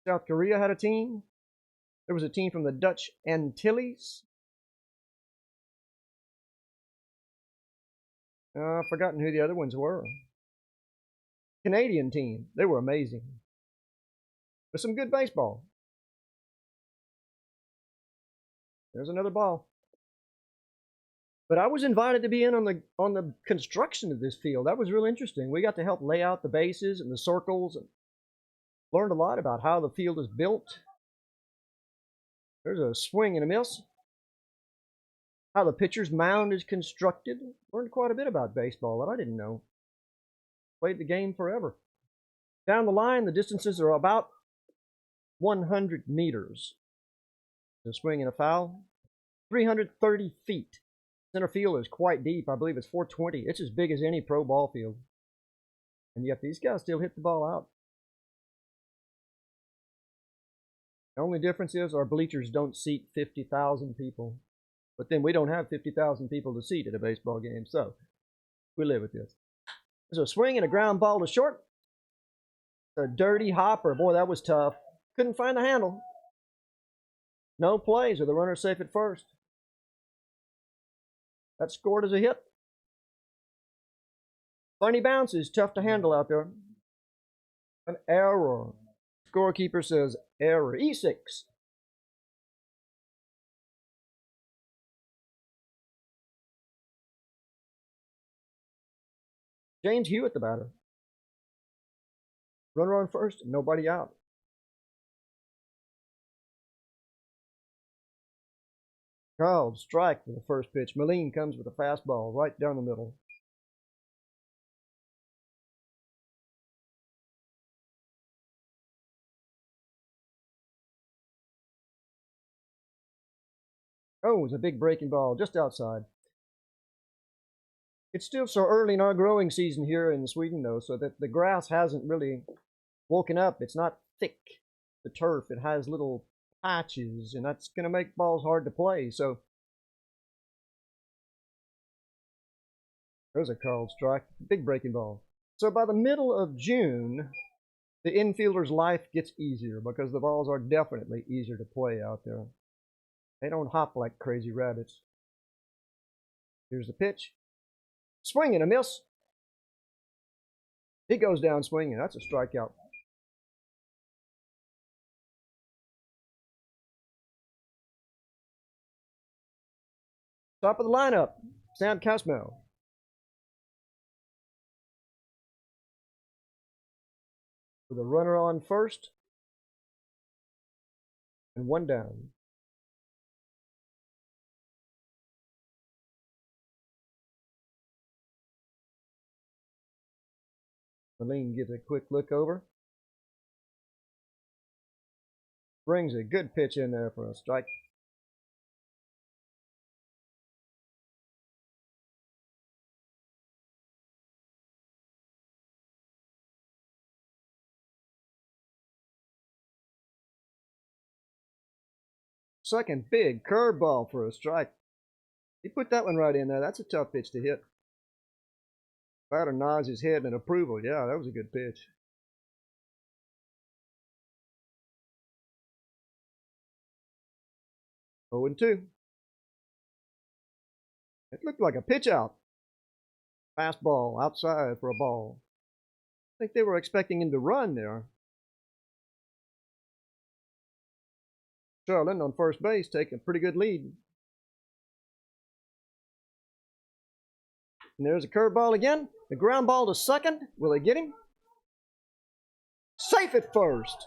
South Korea had a team. There was a team from the Dutch Antilles. I've forgotten who the other ones were. Canadian team. They were amazing. There's some good baseball. There's another ball. But I was invited to be in on the construction of this field. That was real interesting. We got to help lay out the bases and the circles and learned a lot about how the field is built. There's a swing and a miss. How the pitcher's mound is constructed. Learned quite a bit about baseball that I didn't know. Played the game forever. Down the line, the distances are about 100 meters. A swing and a foul. 330 feet. Center field is quite deep. I believe it's 420. It's as big as any pro ball field. And yet these guys still hit the ball out. The only difference is our bleachers don't seat 50,000 people. But then we don't have 50,000 people to seat at a baseball game, so we live with this. There's a swing and a ground ball to short. A dirty hopper. Boy, that was tough. Couldn't find the handle. No plays with the runner safe at first. That scored as a hit. Funny bounces, tough to handle out there. An error. Scorekeeper says error. E6. James Hewitt, the batter. Runner on first, nobody out. Called strike for the first pitch. Malin comes with a fastball right down the middle. Oh, it was a big breaking ball just outside. It's still so early in our growing season here in Sweden, though, so that the grass hasn't really woken up. It's not thick, the turf. It has little patches, and that's going to make balls hard to play. So There's a called strike. Big breaking ball. So by the middle of June, the infielder's life gets easier because the balls are definitely easier to play out there. They don't hop like crazy rabbits. Here's the pitch. Swing and a miss. He goes down swinging. That's a strikeout. Top of the lineup, Sam Casmel. With a runner on first and one down. Moline gives a quick look over. Brings a good pitch in there for a strike. Second big curveball for a strike. He put that one right in there. That's a tough pitch to hit. Batter nods his head in approval. Yeah, that was a good pitch. Oh and 2. It looked like a pitch out. Fastball outside for a ball. I think they were expecting him to run there. Charlin on first base taking a pretty good lead. And there's a curveball again. The ground ball to second. Will they get him? Safe at first.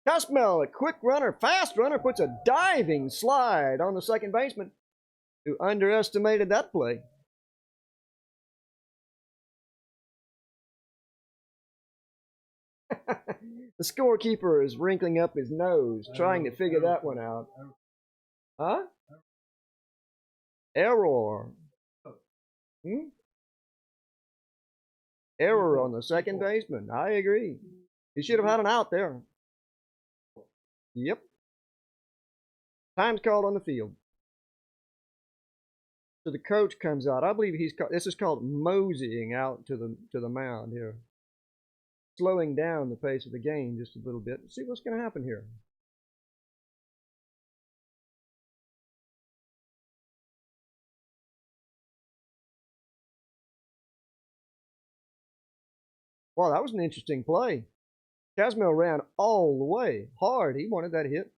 Casmel, a quick runner, fast runner, puts a diving slide on the second baseman, who underestimated that play. The scorekeeper is wrinkling up his nose, trying to figure that one out. Huh? Error. Error on the second baseman. I agree. He should have had an out there. Yep. Time's called on the field. So the coach comes out. I believe this is called moseying out to the mound here. Slowing down the pace of the game just a little bit. See what's going to happen here. Wow, that was an interesting play. Casmel ran all the way hard. He wanted that hit.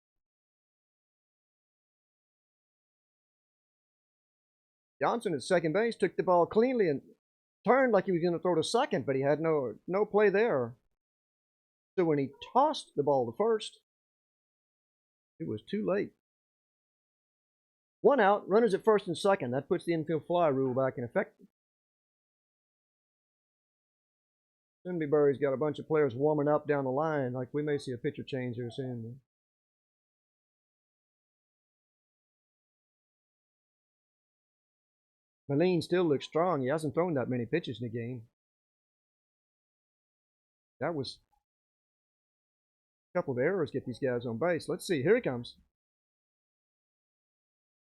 Johnson at second base took the ball cleanly and turned like he was going to throw to second, but he had no play there. So when he tossed the ball to first, it was too late. One out, runners at first and second. That puts the infield fly rule back in effect. Sundbyberg's got a bunch of players warming up down the line. Like we may see a pitcher change here soon. Moline still looks strong. He hasn't thrown that many pitches in the game. That was a couple of errors get these guys on base. Let's see. Here he comes.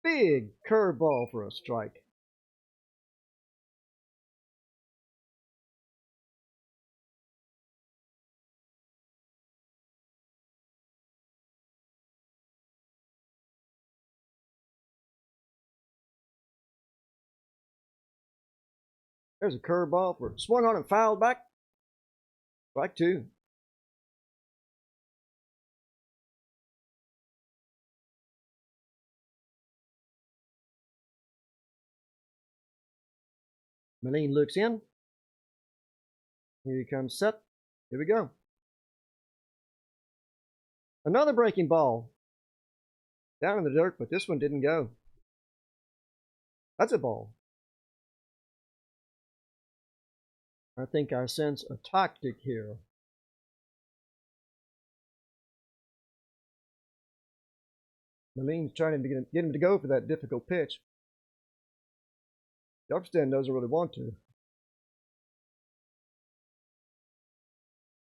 Big curveball for a strike. There's a curveball for swung on and fouled back. Strike 2. Moline looks in. Here he comes set. Here we go. Another breaking ball. Down in the dirt, but this one didn't go. That's a ball. I think I sense a tactic here. Moline's trying to get him to go for that difficult pitch. Jobston doesn't really want to.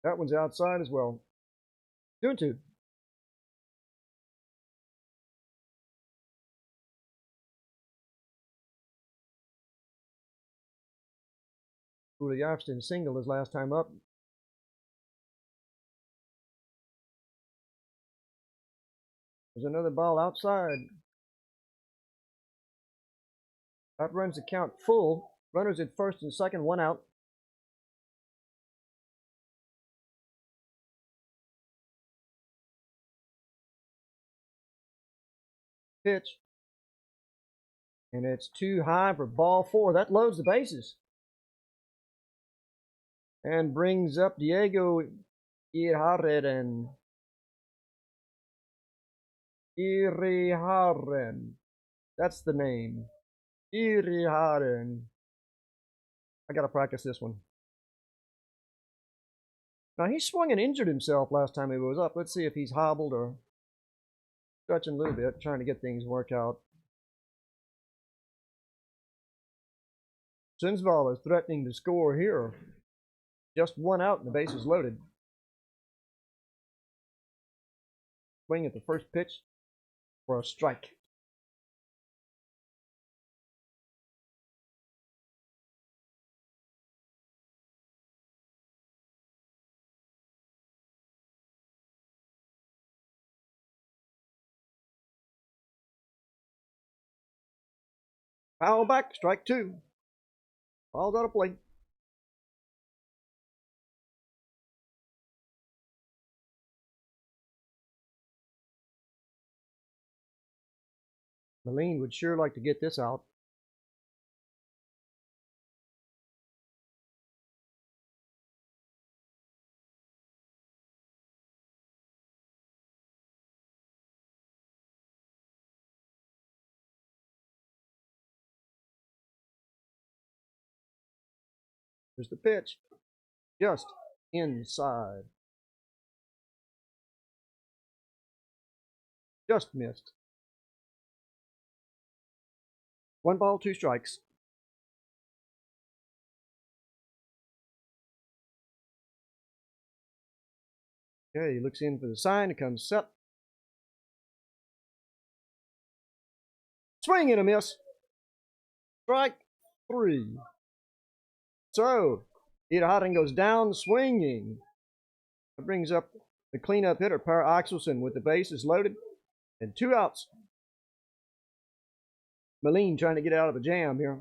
That one's outside as well. 2-2. Uliarfston single his last time up. There's another ball outside. That runs the count full. Runners at first and second, 1 out. Pitch. And it's too high for ball 4. That loads the bases. And brings up Diego Iriharren. Iriharren. That's the name. Iriharren. I gotta practice this one. Now he swung and injured himself last time he was up. Let's see if he's hobbled or stretching a little bit, trying to get things worked out. Sundsvall is threatening to score here. Just 1 out and the base is loaded. Swing at the first pitch for a strike. Foul back, strike 2. Ball's out of play. Moline would sure like to get this out. Here's the pitch. Just inside. Just missed. 1 ball, 2 strikes. Okay, he looks in for the sign. It comes set. Swing and a miss. Strike 3. So, Iriharren goes down swinging. That brings up the cleanup hitter, Per Axelsson, with the bases loaded and 2 outs. Moline trying to get out of a jam here.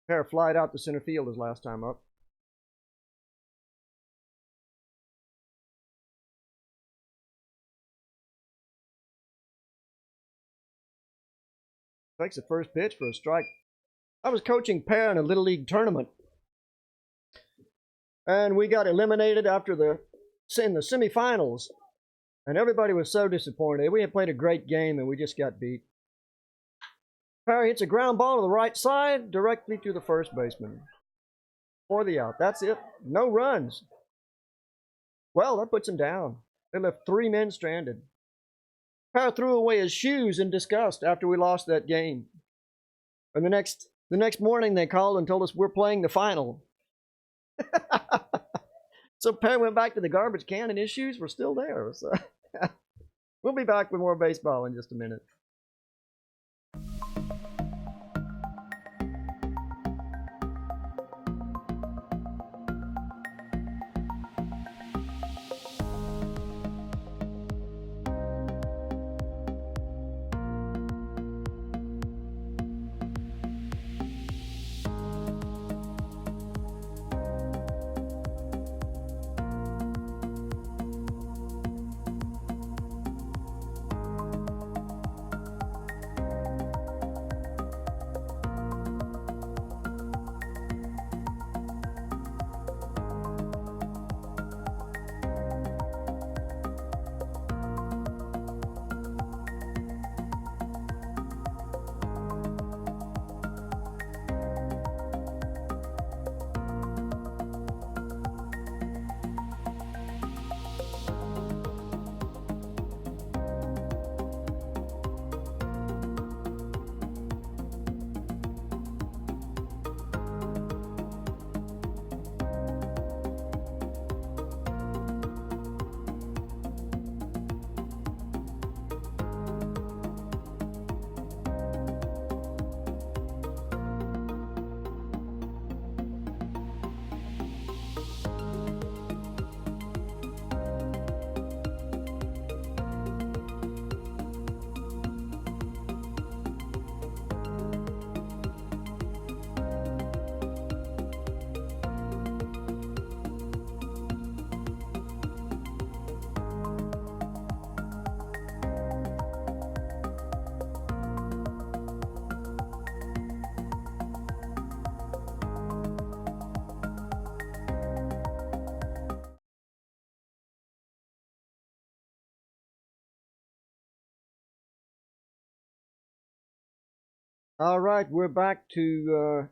Per flied out to center field his last time up. Takes the first pitch for a strike. I was coaching Per in a Little League tournament. And we got eliminated after in the semifinals. And everybody was so disappointed. We had played a great game and we just got beat. Per hits a ground ball to the right side, directly to the first baseman. For the out. That's it. No runs. Well, that puts him down. They left 3 men stranded. Per threw away his shoes in disgust after we lost that game. And the next morning they called and told us we're playing the final. So Per went back to the garbage can and his shoes were still there. So we'll be back with more baseball in just a minute. All right, we're back to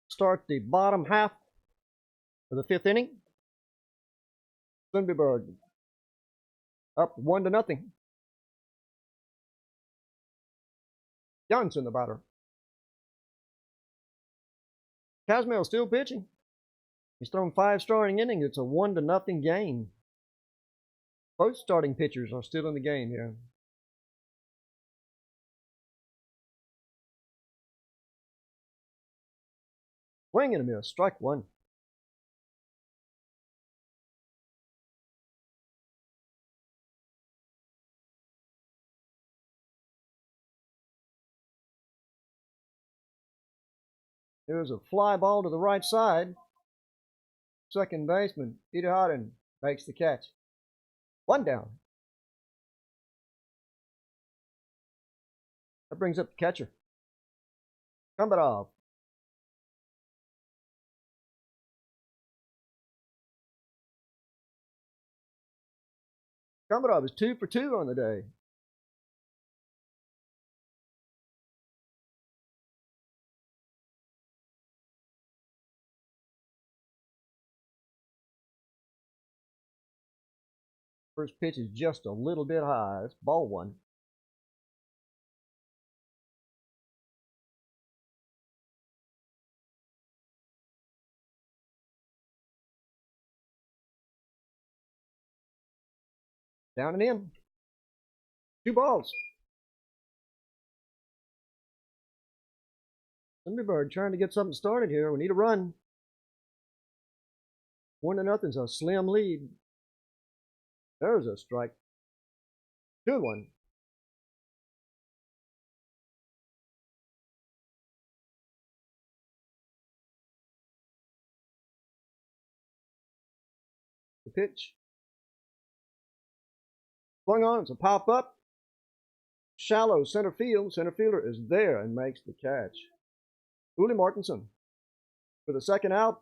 start the bottom half of the 5th inning. Sundbyberg up 1-0. Johnson, the batter. Casmel still pitching. He's thrown 5 starting innings. It's a 1-0 game. Both starting pitchers are still in the game here. Swing and a miss, strike 1. There's a fly ball to the right side. Second baseman, Peter Harden, makes the catch. 1 down. That brings up the catcher. Komarov. Komarov is 2 for 2 on the day. First pitch is just a little bit high. It's ball 1. Down and in. 2 balls. Sundbyberg trying to get something started here. We need a run. 1-0's a slim lead. There's a strike. Good one. The pitch. Swung on, it's a pop up. Shallow center field. Center fielder is there and makes the catch. Uli Martinson for the second out.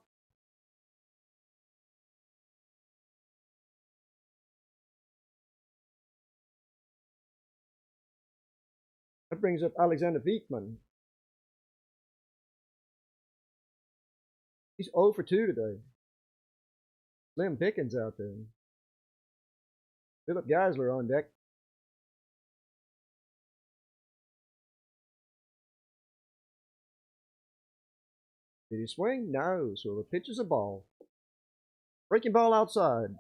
That brings up Alexander Viekman. He's 0 for 2 today. Slim pickings out there. Philip Geisler on deck. Did he swing? No. So the pitch is a ball. Breaking ball outside.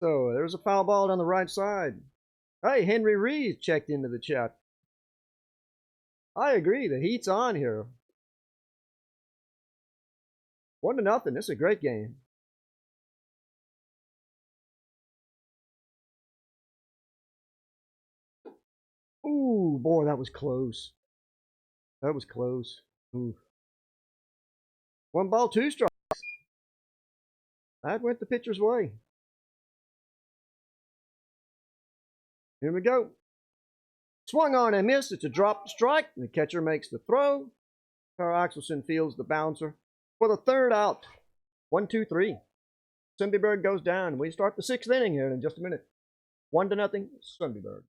So there's a foul ball down the right side. Hey, Henry Reeves checked into the chat. I agree. The heat's on here. 1-0. This is a great game. Ooh, boy, that was close. That was close. Ooh. 1 ball, 2 strikes. That went the pitcher's way. Here we go. Swung on and missed. It's a drop strike. The catcher makes the throw. Per Axelson fields the bouncer for the 3rd out. 1-2-3. Sundbyberg goes down. We start the 6th inning here in just a minute. 1-0, Sundbyberg.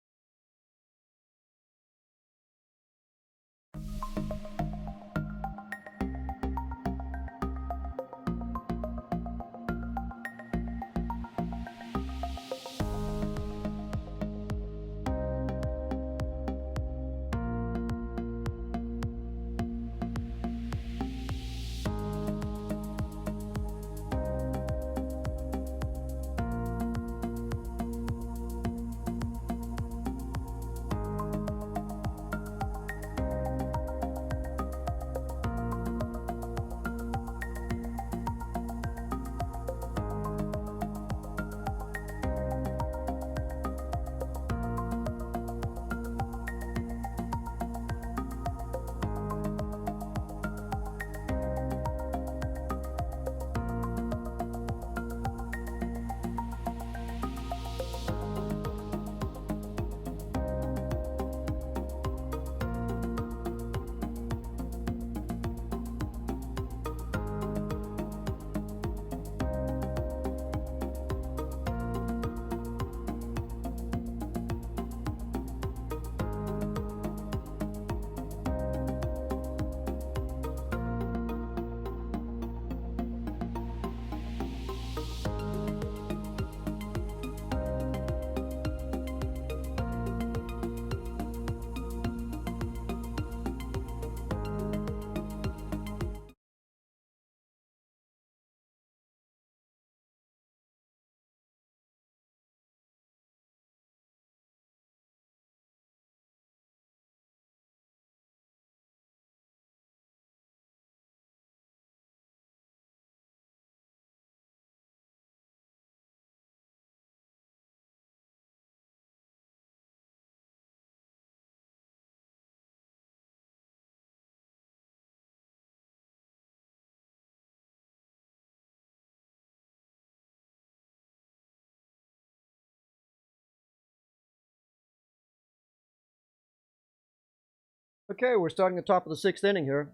Okay, we're starting the top of the 6th inning here.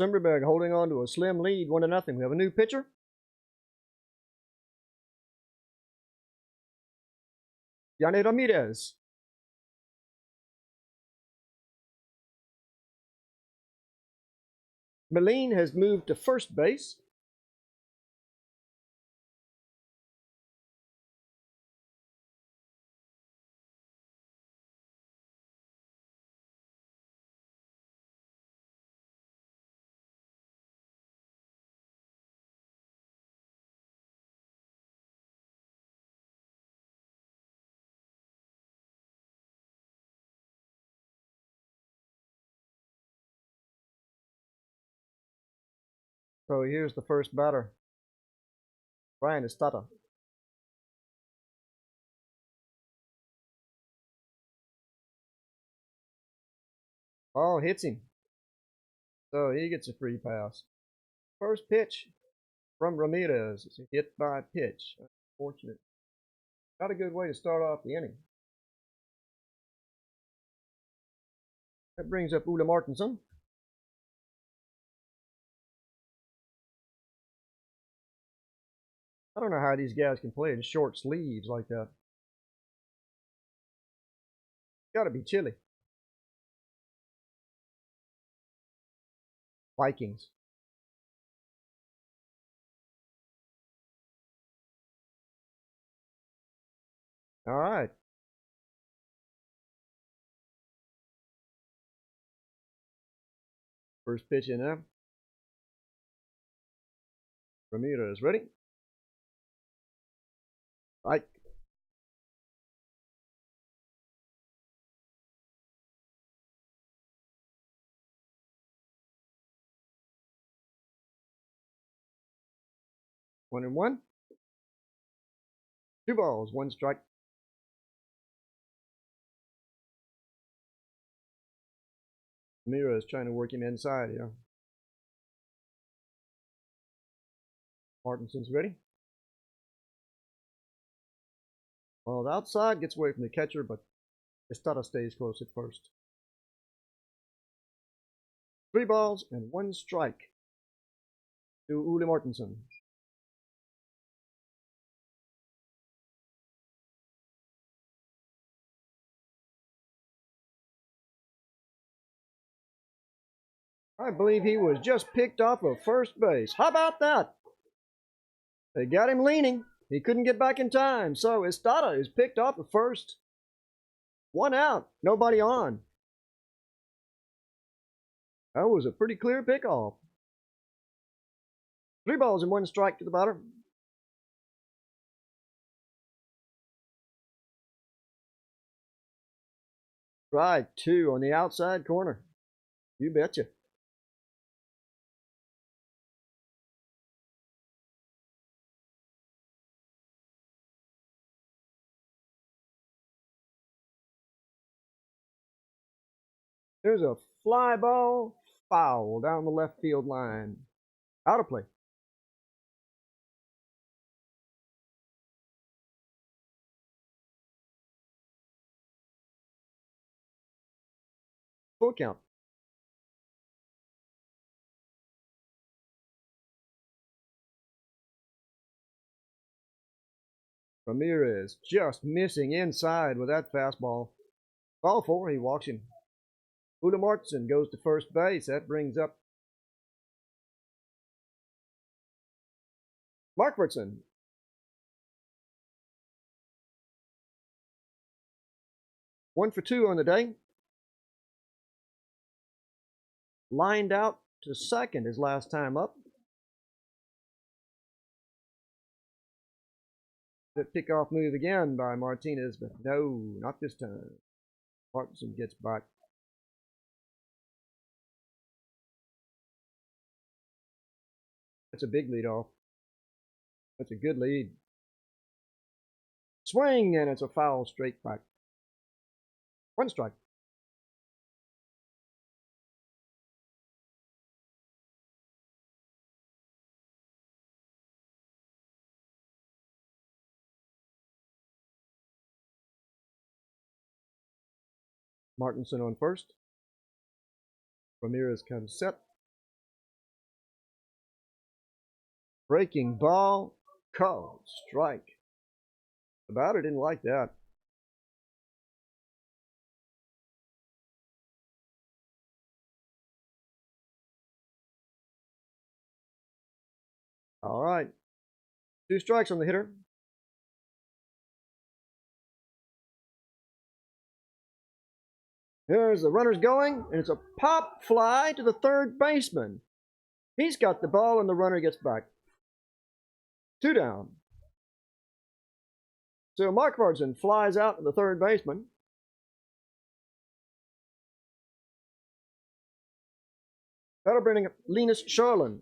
Sundbyberg holding on to a slim lead, 1-0. We have a new pitcher. Nya Örvallen. Meline has moved to first base. So here's the first batter, Brian Estata. Oh, hits him. So he gets a free pass. First pitch from Ramirez. It's a hit by pitch. Unfortunate. Not a good way to start off the inning. That brings up Ole Martinson. I don't know how these guys can play in short sleeves like that. Gotta be chilly. Vikings. All right. First pitch in there. Ramirez ready. Right. One and one. 2 balls, 1 strike. Ramirez trying to work him inside here. Martinson's ready. Well, the outside gets away from the catcher, but Estata stays close at first. 3 balls and 1 strike to Ole Martinson. I believe he was just picked off of first base. How about that? They got him leaning. He couldn't get back in time. So Estata is picked off of first. 1 out. Nobody on. That was a pretty clear pickoff. 3 balls and 1 strike to the batter. Strike 2 on the outside corner. You betcha. There's a fly ball, foul down the left field line. Out of play. Full count. Ramirez just missing inside with that fastball. Ball 4, he walks him. Ole Martinson goes to first base. That brings up Markvartson. One for 2 on the day. Lined out to second his last time up. That pickoff move again by Martinez, but no, not this time. Martinson gets back. That's a big lead off. That's a good lead. Swing, and it's a foul straight back. 1 strike. Martinson on first. Ramirez comes set. Breaking ball, called strike. The batter didn't like that. All right. 2 strikes on the hitter. Here's the runners going, and it's a pop fly to the third baseman. He's got the ball, and the runner gets back. 2 down. So Markvartson flies out to the third baseman. That'll bring up Nya Örvallen.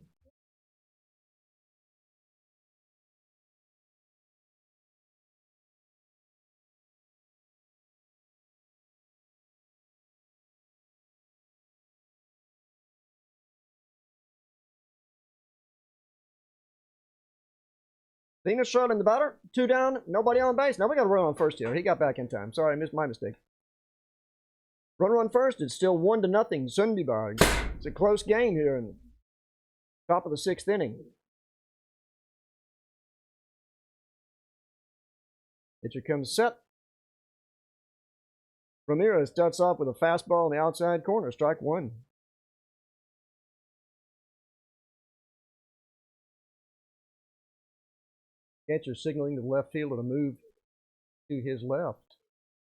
Nya Örvallen, the batter. 2 down, nobody on base. Now we got a run on first here. He got back in time. Sorry, I missed my mistake. Runner on first. It's still 1-0. Sundbyberg. It's a close game here in the top of the 6th inning. Pitcher comes set. Ramirez starts off with a fastball in the outside corner. Strike 1. Catcher signaling to the left fielder to move to his left.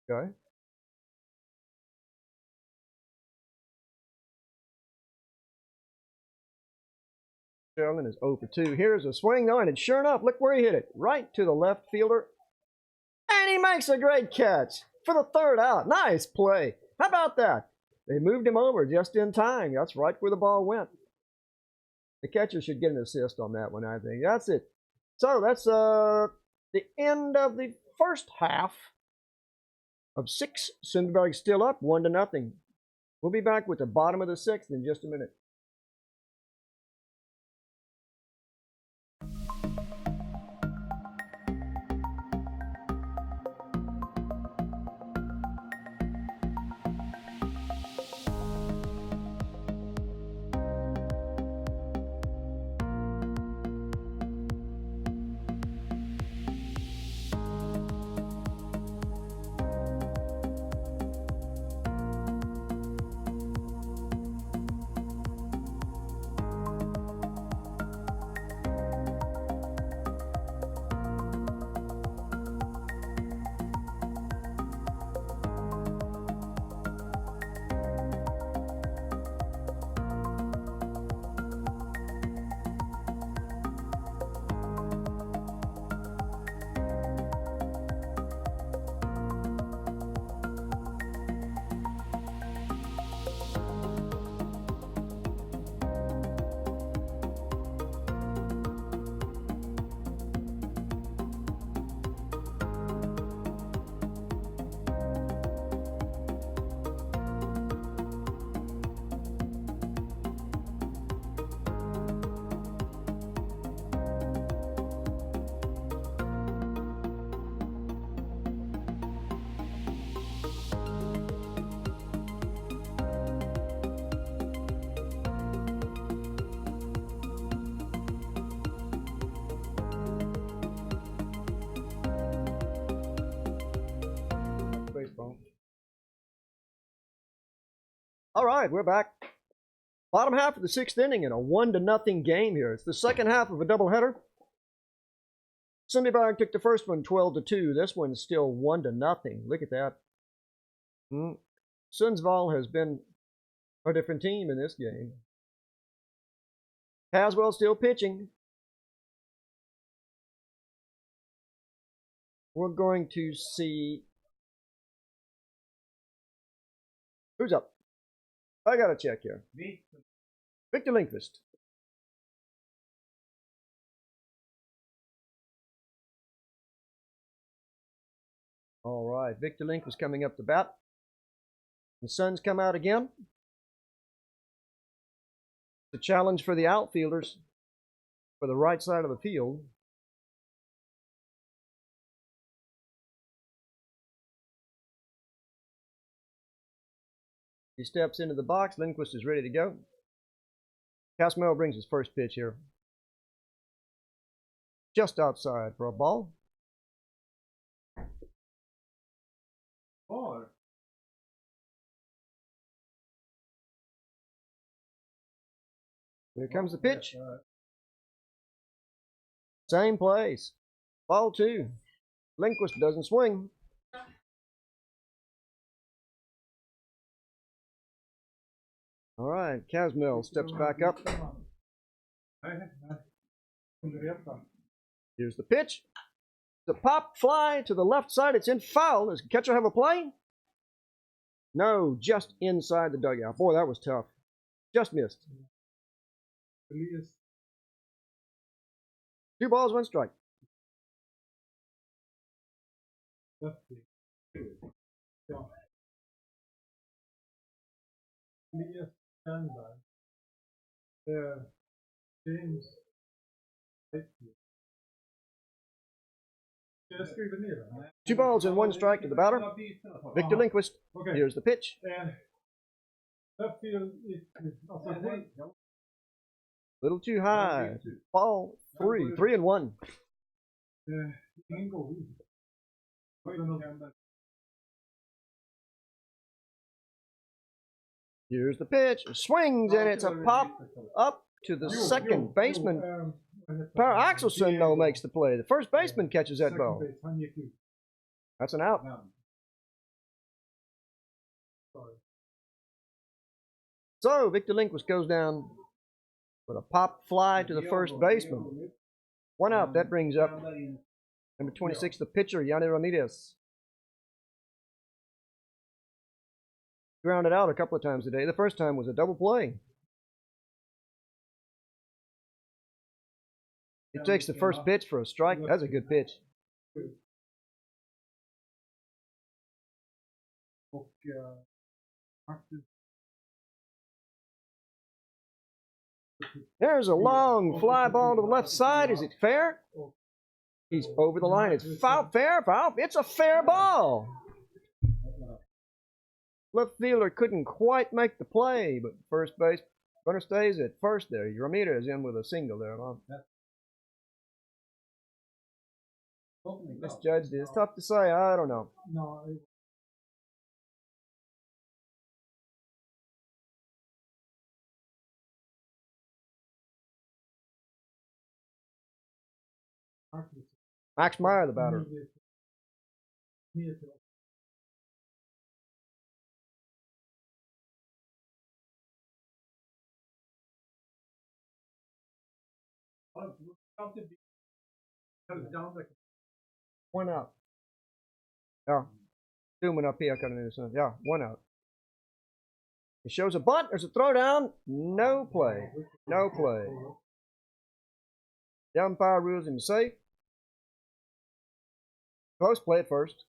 Okay. Örvallen is 0 for 2. Here's a swing though, and sure enough, look where he hit it. Right to the left fielder. And he makes a great catch for the 3rd out. Nice play. How about that? They moved him over just in time. That's right where the ball went. The catcher should get an assist on that one, I think. That's it. So that's the end of the first half of 6. Sundbyberg still up 1-0. We'll be back with the bottom of the 6th in just a minute. Baseball. All right, we're back. Bottom half of the 6th inning in a 1-0 game here. It's the second half of a doubleheader. Sundbyberg took the first one 12-2. This one's still 1-0. Look at that. Sundsvall has been a different team in this game. Haswell still pitching. We're going to see who's up. I got to check here. Me. Victor Lindqvist. All right, Victor Lindqvist coming up to bat. The Suns come out again. The challenge for the outfielders for the right side of the field. He steps into the box. Lindquist is ready to go. Casmel brings his first pitch here. Just outside for a ball. Here comes the pitch. Same place. Ball 2. Lindquist doesn't swing. All right, Casmel steps back up. Here's the pitch. The pop fly to the left side. It's in foul. Does the catcher have a play? No, just inside the dugout. Boy, that was tough. Just missed. 2 balls, 1 strike. Nya Sundbyberg. James. Jag skriver ner den. 2 balls and 1 strike to the batter. Victor Lindquist. Okay. Here's the pitch. Left field is Little too high. Ball 3. 3 and 1. Here's the pitch. Swings, and it's a pop up to the second baseman. Per Axelsson, though, makes the play. The first baseman catches that ball. That's an out. So Victor Lindquist goes down with a pop fly to the first baseman. 1 out. That brings up number 26, the pitcher, Nya Örvallen. Grounded out a couple of times today. The first time was a double play. He takes the first pitch for a strike. That's a good pitch. There's a long fly ball to the left side. Is it fair? He's over the line. It's foul, fair, foul. It's a fair ball. Left fielder couldn't quite make the play, but first base runner stays at first there. Ramirez in with a single there. Misjudged it. It's tough to say. I don't know. Max Meyer, the batter. One out. Yeah. Zooming up here, yeah, 1 out. It shows a bunt. There's a throw down. No play. No play. The umpire rules him safe. Post play at first.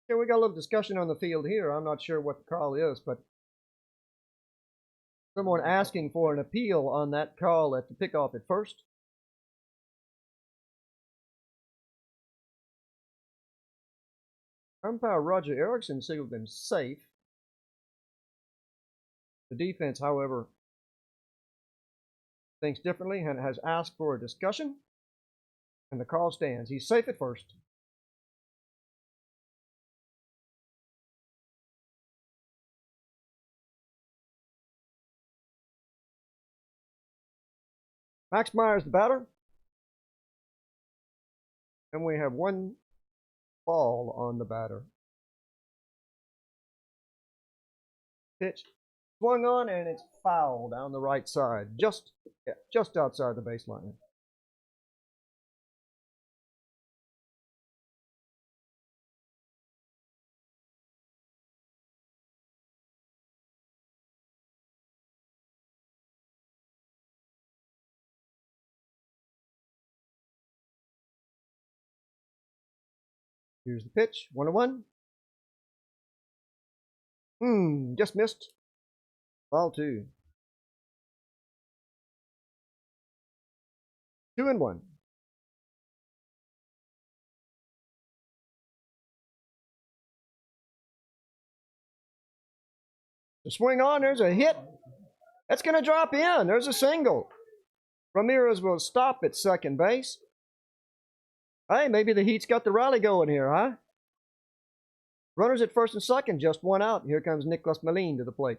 Yeah, we got a little discussion on the field here. I'm not sure what the call is, but someone asking for an appeal on that call at the pickoff at first. Umpire Roger Erickson signaled them safe. The defense, however, thinks differently and has asked for a discussion, and the call stands. He's safe at first. Max Meyer's the batter. And we have 1 ball on the batter. Pitch swung on, and it's foul down the right side, just outside the baseline. Here's the pitch. 1-1. Just missed. Ball 2. 2-1. The swing on, there's a hit. That's going to drop in. There's a single. Ramirez will stop at second base. Hey, maybe the Heat's got the rally going here, huh? Runners at first and second, just one out. Here comes Nicholas Malin to the plate.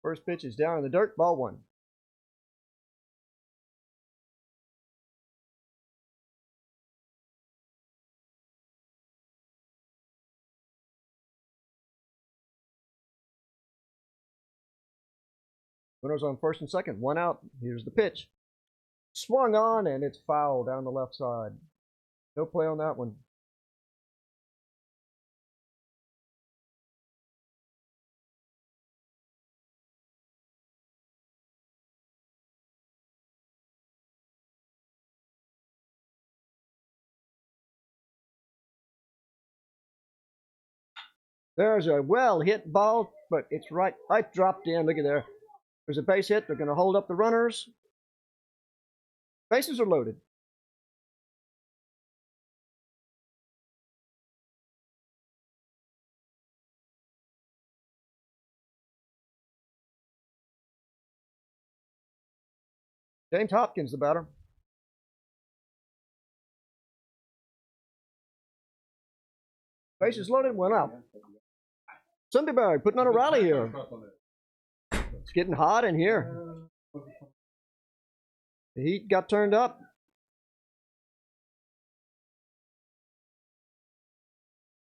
First pitch is down in the dirt, ball 1. Runners on first and second, one out. Here's the pitch. Swung on, and it's foul down the left side. No play on that one. There's a well-hit ball, but it's right dropped in. Look at there. There's a base hit. They're going to hold up the runners. Bases are loaded. James Hopkins, the batter. Bases loaded, one out. Sundbyberg putting on a rally here. It's getting hot in here. The heat got turned up.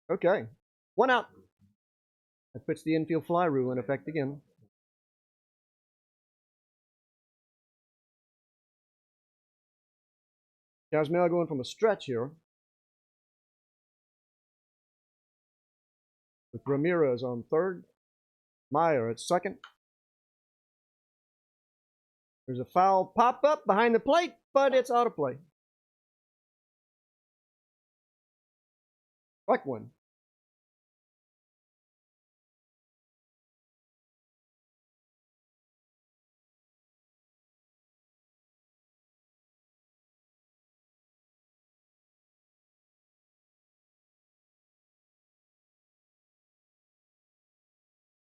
Okay, one out. That puts the infield fly rule in effect again. Casmel going from a stretch here. With Ramirez on third. Meyer at second. There's a foul pop-up behind the plate, but it's out of play. Strike 1.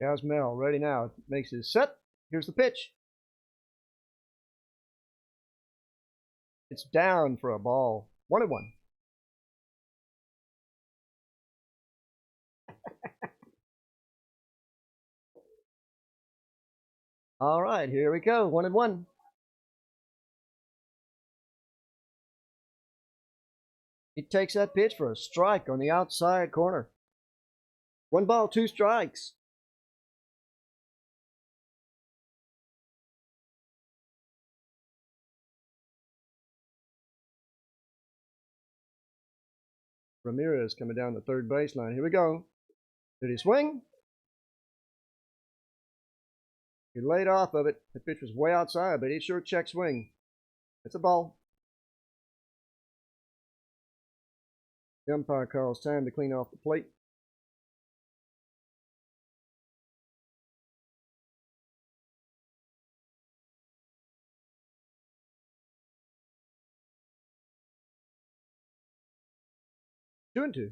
Casmel ready now. Makes his set. Here's the pitch. It's down for a ball. 1-1. All right, here we go. 1-1. He takes that pitch for a strike on the outside corner. 1 ball, 2 strikes. Ramirez coming down the third baseline. Here we go. Did he swing? He laid off of it. The pitch was way outside, but he sure checked swing. It's a ball. The umpire calls time to clean off the plate. Two and two.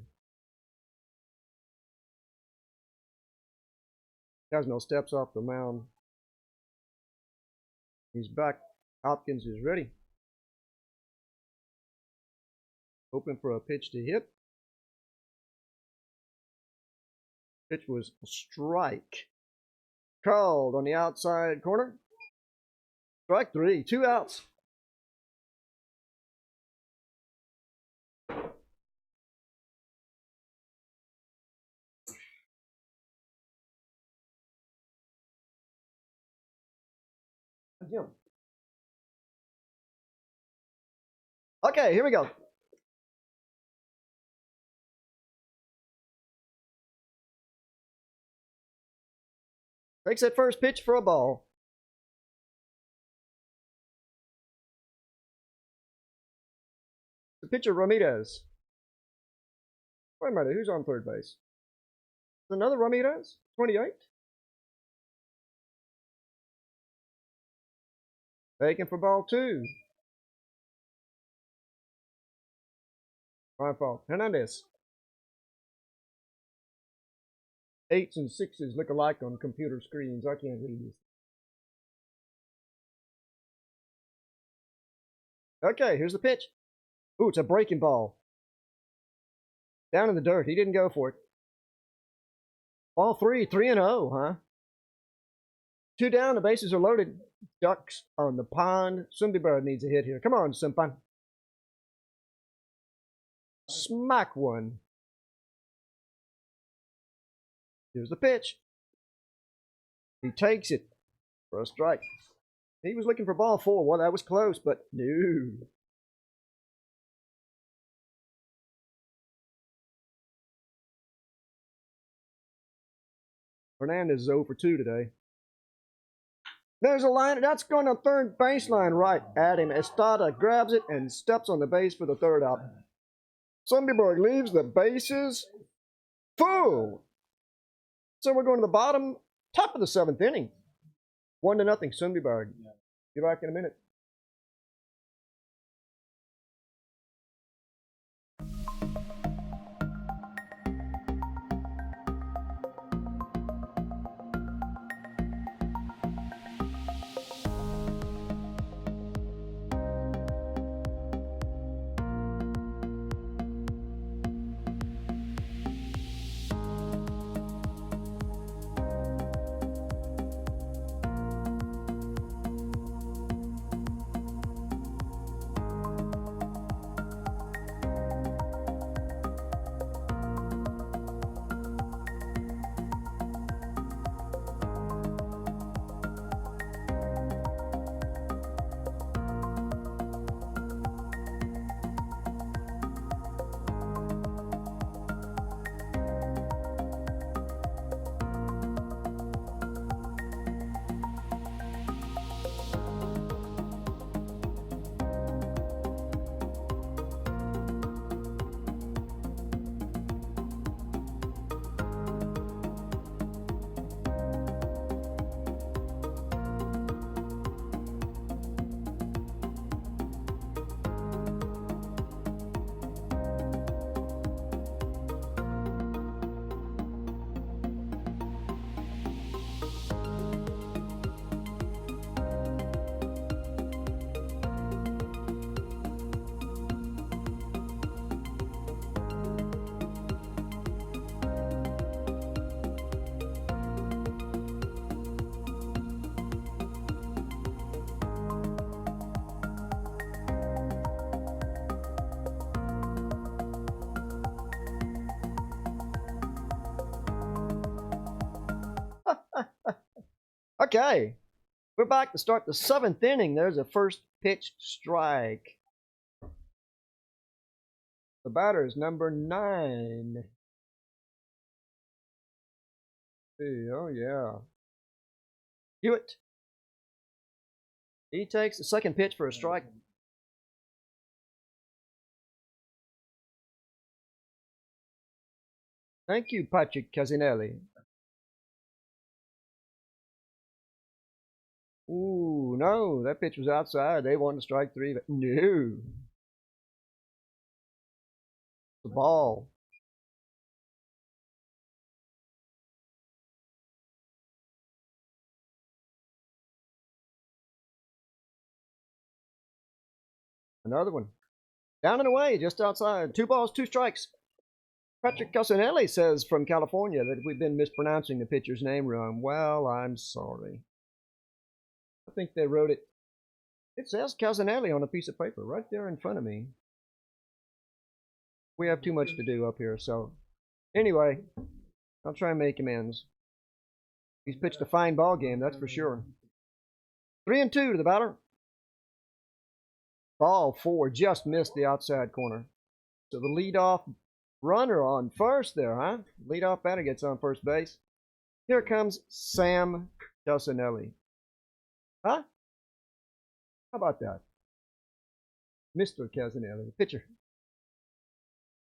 Casmel steps off the mound. He's back. Hopkins is ready. Hoping for a pitch to hit. Pitch was a strike. Called on the outside corner. Strike 3, 2 outs. him. Okay, here we go. Takes that first pitch for a ball. The pitcher, Ramirez. Wait a minute, who's on third base? Another Ramirez? 28? Taken for ball 2. My fault. Hernandez. 8s and 6s look alike on computer screens. I can't read this. Okay, here's the pitch. Ooh, it's a breaking ball. Down in the dirt. He didn't go for it. Ball 3, 3-0, huh? 2 down, the bases are loaded. Ducks on the pond. Sundbyberg needs a hit here. Come on, Simpan. Smack one. Here's the pitch. He takes it for a strike. He was looking for ball 4. Well, that was close, but no. Hernandez is 0 for 2 today. There's a line. That's going to third baseline right at him. Estrada grabs it and steps on the base for the third out. Sundbyberg leaves the bases full. So we're going to the top of the 7th inning. 1-0, Sundbyberg. Be back in a minute. Okay, we're back to start the 7th inning. There's a first pitch strike. The batter is number 9. Oh, yeah. Hewitt. He takes the second pitch for a strike. Thank you, Patrick Casinelli. Ooh, no, that pitch was outside. They wanted to strike 3, but no. The ball. Another one. Down and away, just outside. 2 balls, 2 strikes. Patrick Casinelli says from California that we've been mispronouncing the pitcher's name wrong. Well, I'm sorry. I think they wrote it. It says Casinelli on a piece of paper right there in front of me. We have too much to do up here, so anyway, I'll try and make amends. He's pitched a fine ball game, that's for sure. 3-2 to the batter. Ball 4 just missed the outside corner. So the leadoff runner on first there, huh? Leadoff batter gets on first base. Here comes Sam Casanelli. Huh? How about that? Mr. Casanelli, pitcher.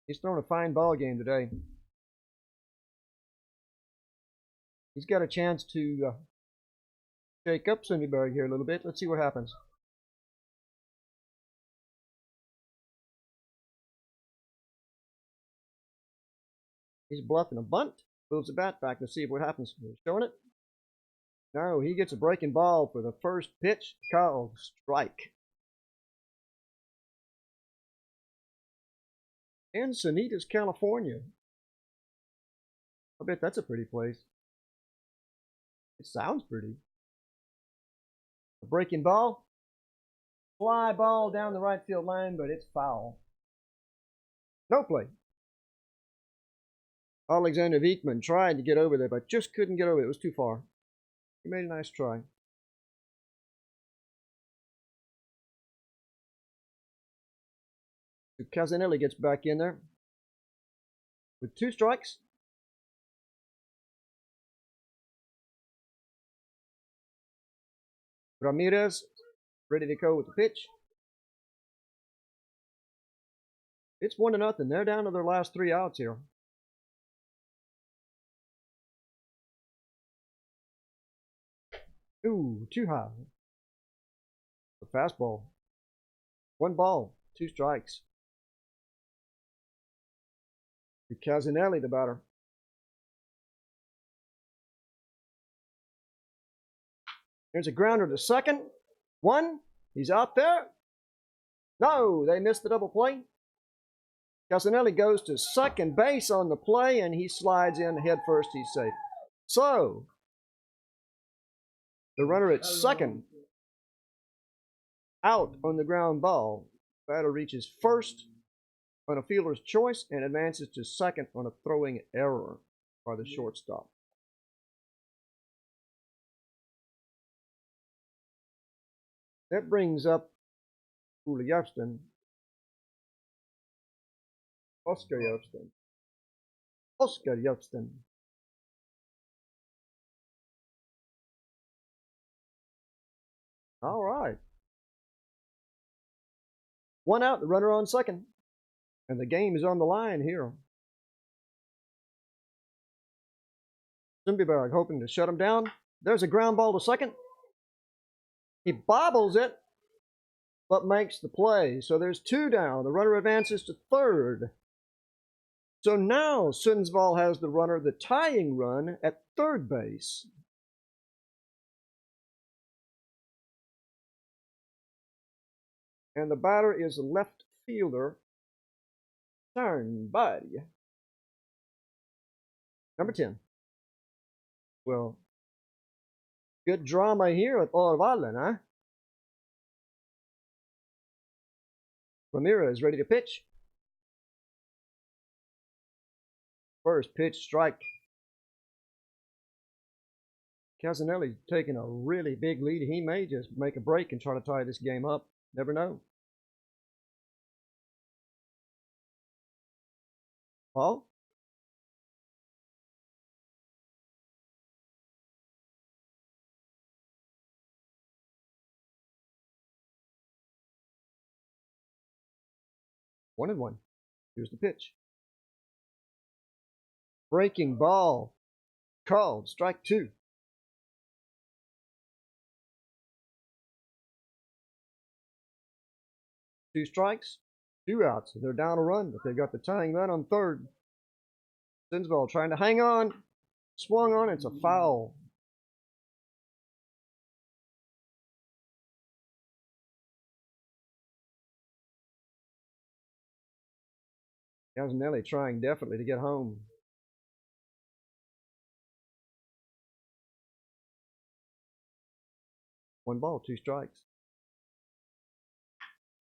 He's thrown a fine ball game today. He's got a chance to shake up Sundbyberg here a little bit. Let's see what happens. He's bluffing a bunt. Moves the bat back to see what happens. He's showing it. No, he gets a breaking ball for the first pitch. Called strike. Encinitas, California. I bet that's a pretty place. It sounds pretty. A breaking ball. Fly ball down the right field line, but it's foul. No play. Alexander Viekman tried to get over there, but just couldn't get over it. It was too far. He made a nice try. So Casanelli gets back in there with 2 strikes. Ramirez ready to go with the pitch. It's 1-0. They're down to their last 3 outs here. Ooh, too high. The fastball. 1 ball, 2 strikes. To Casanelli, the batter. There's a grounder to second. 1. He's out there. No, they missed the double play. Casanelli goes to second base on the play, and he slides in head first. He's safe. So, the runner at second, out on the ground ball. Batter reaches first on a fielder's choice and advances to second on a throwing error by the shortstop. That brings up Jefferson. Oscar Jefferson. All right. 1 out, the runner on second. And the game is on the line here. Sundbyberg hoping to shut him down. There's a ground ball to second. He bobbles it, but makes the play. So there's 2 down. The runner advances to third. So now Sundsvall has the runner, the tying run, at third base. And the batter is the left fielder, Sundbyberg. Number 10. Well, good drama here at Örvallen, huh? Ramirez ready to pitch. First pitch, strike. Casanelli's taking a really big lead. He may just make a break and try to tie this game up. Never know. Ball. One and one. Here's the pitch. Breaking ball. Called. Strike 2. Two strikes, 2 outs. They're down a run, but they've got the tying run on third. Sundsvall trying to hang on. Swung on. It's a foul. Casanelli trying desperately to get home. One ball, 2 strikes.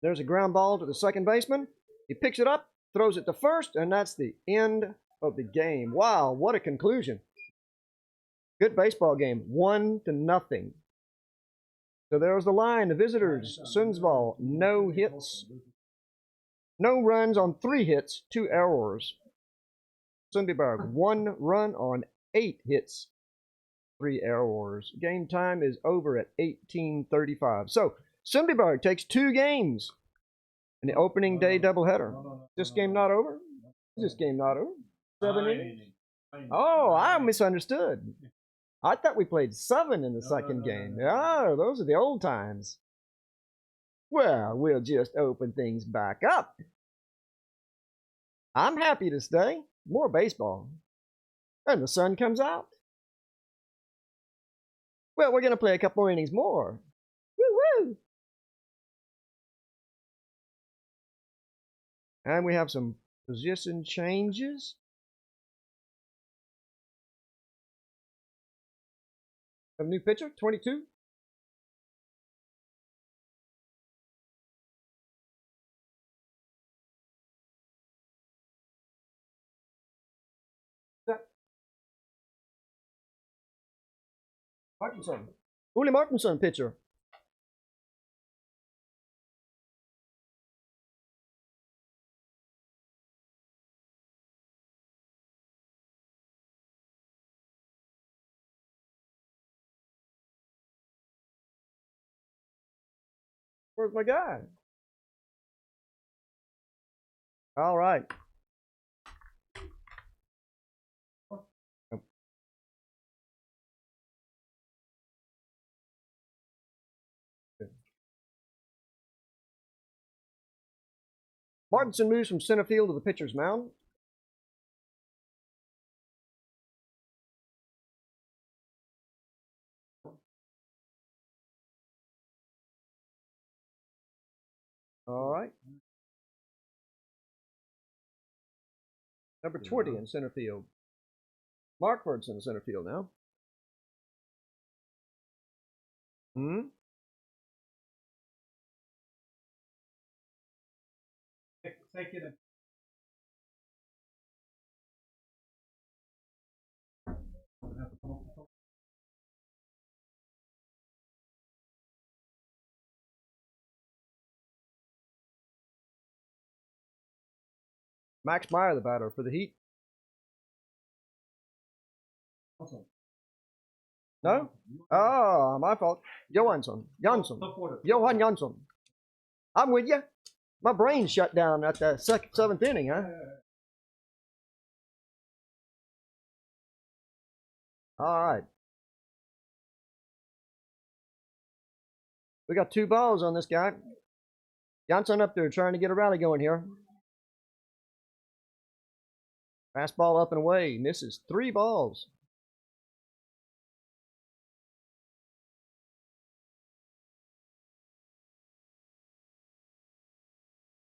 There's a ground ball to the second baseman. He picks it up, throws it to first, and that's the end of the game. Wow, what a conclusion. Good baseball game. 1-0. So there's the line. The visitors, Sundsvall, no hits, no runs on 3 hits, 2 errors. Sundbyberg, 1 run on 8 hits, 3 errors. Game time is over at 18:35. So Sundbyberg takes 2 games in the opening day doubleheader. This game not over? Is this game not over? 7 innings? Oh, I misunderstood. I thought we played 7 in the second game. Oh, those are the old times. Well, we'll just open things back up. I'm happy to stay. More baseball. And the sun comes out. Well, we're going to play a couple more innings more. Woo-woo! And we have some position changes. A new pitcher, 22. Martinson. Uli Martinson, pitcher. Where's my guy? All right. Martinson moves from center field to the pitcher's mound. All right. Number 20 in center field. Markford's in center field now. Second. Max Meyer, the batter for the Heat. No? Oh, my fault. Johansson. Jansson. Johan Jansson. I'm with you. My brain shut down at the 7th inning, huh? All right. We got 2 balls on this guy. Jansson up there trying to get a rally going here. Fastball up and away. Misses. 3 balls.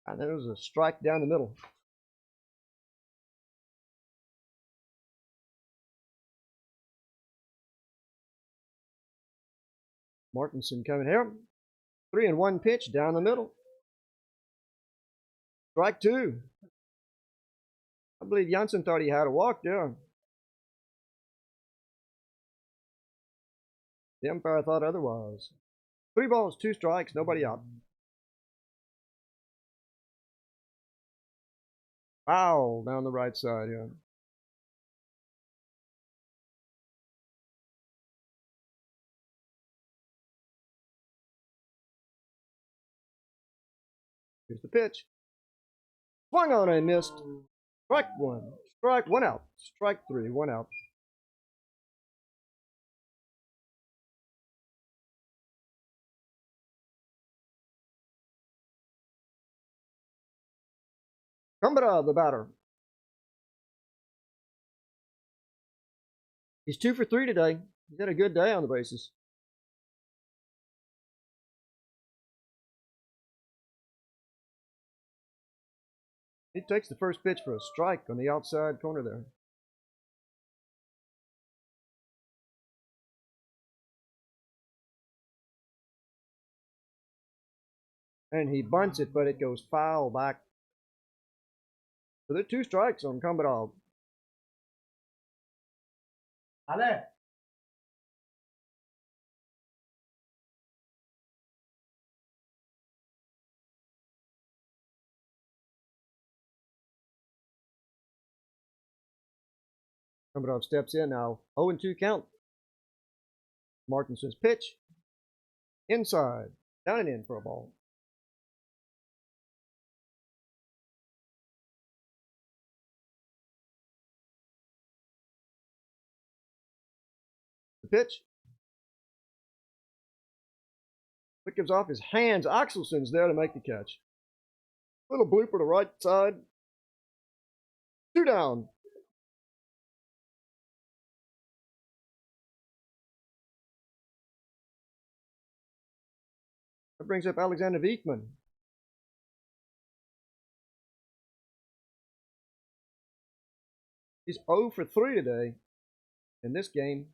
And there's a strike down the middle. Martinson coming here. 3-1 pitch down the middle. Strike 2. I believe Jansson thought he had a walk there. The umpire thought otherwise. 3 balls, 2 strikes, nobody out. Foul down the right side, yeah. Here's the pitch. Swung on and missed. Strike 1. Strike 1 out. Strike 3. 1 out. Kumbara, the batter. He's 2 for 3 today. He's had a good day on the bases. He takes the first pitch for a strike on the outside corner there. And he bunts it, but it goes foul back. So there are 2 strikes on Kumbara. Ale! Coming steps in now. 0-2 count. Martinson's pitch. Inside. Down and in for a ball. The pitch. It gives off his hands. Axelson's there to make the catch. Little blooper to right side. 2 down. That brings up Alexander Wiekman. He's 0 for 3 today in this game.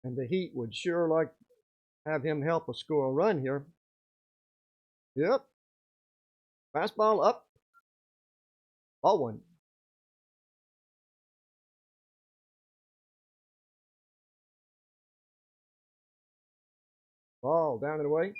And the Heat would sure like to have him help us score a run here. Yep. Fastball up. Ball 1. Ball down and away.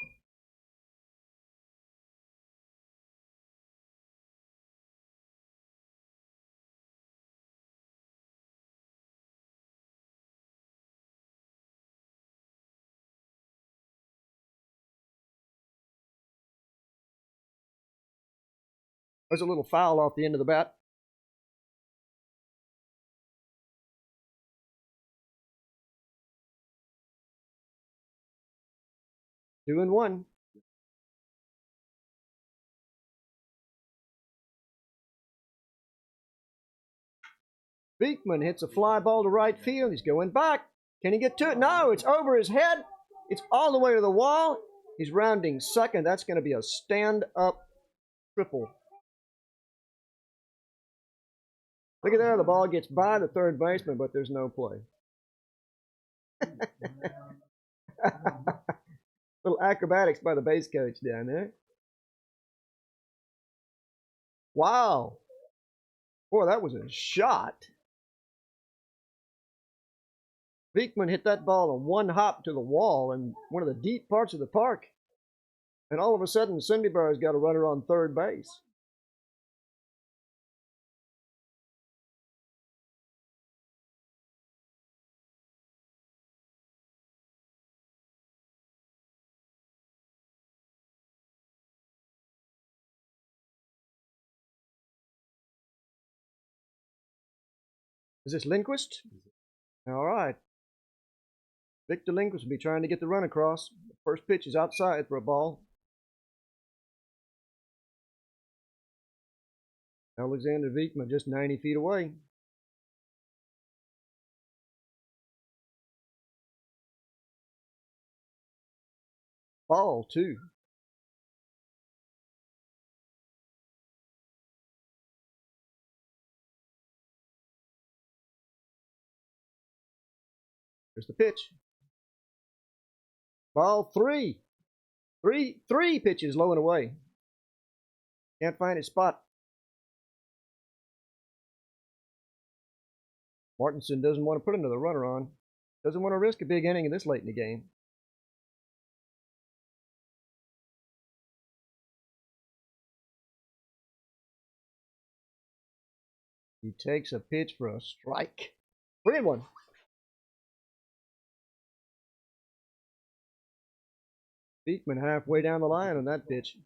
There's a little foul off the end of the bat. Two and one. Wiekman hits a fly ball to right field. He's going back. Can he get to it? No, it's over his head. It's all the way to the wall. He's rounding second. That's going to be a stand-up triple. Look at there. The ball gets by the third baseman, but there's no play. Little acrobatics by the base coach down there. Wow. Boy, that was a shot. Wiekman hit that ball in one hop to the wall in one of the deep parts of the park. And all of a sudden, Sundbyberg's got a runner on third base. Is this Lindquist? All right. Victor Lindquist will be trying to get the run across. The first pitch is outside for a ball. Alexander Wiekman just 90 feet away. Ball 2. Here's the pitch. Ball 3. Three pitches low and away. Can't find his spot. Martinson doesn't want to put another runner on. Doesn't want to risk a big inning this late in the game. He takes a pitch for a strike. 3-1. Wiekman halfway down the line on that pitch.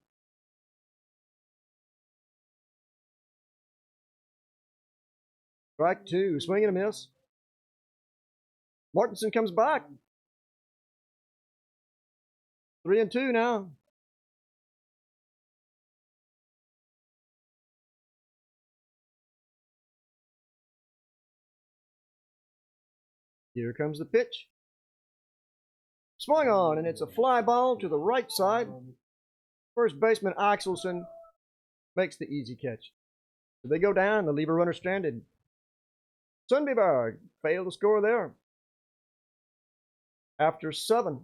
Strike 2, swing and a miss. Martinson comes back. 3-2 now. Here comes the pitch. Swung on, and it's a fly ball to the right side. First baseman Axelson makes the easy catch. So they go down, they leave a runner stranded. Sundbyberg failed to score there. After 7,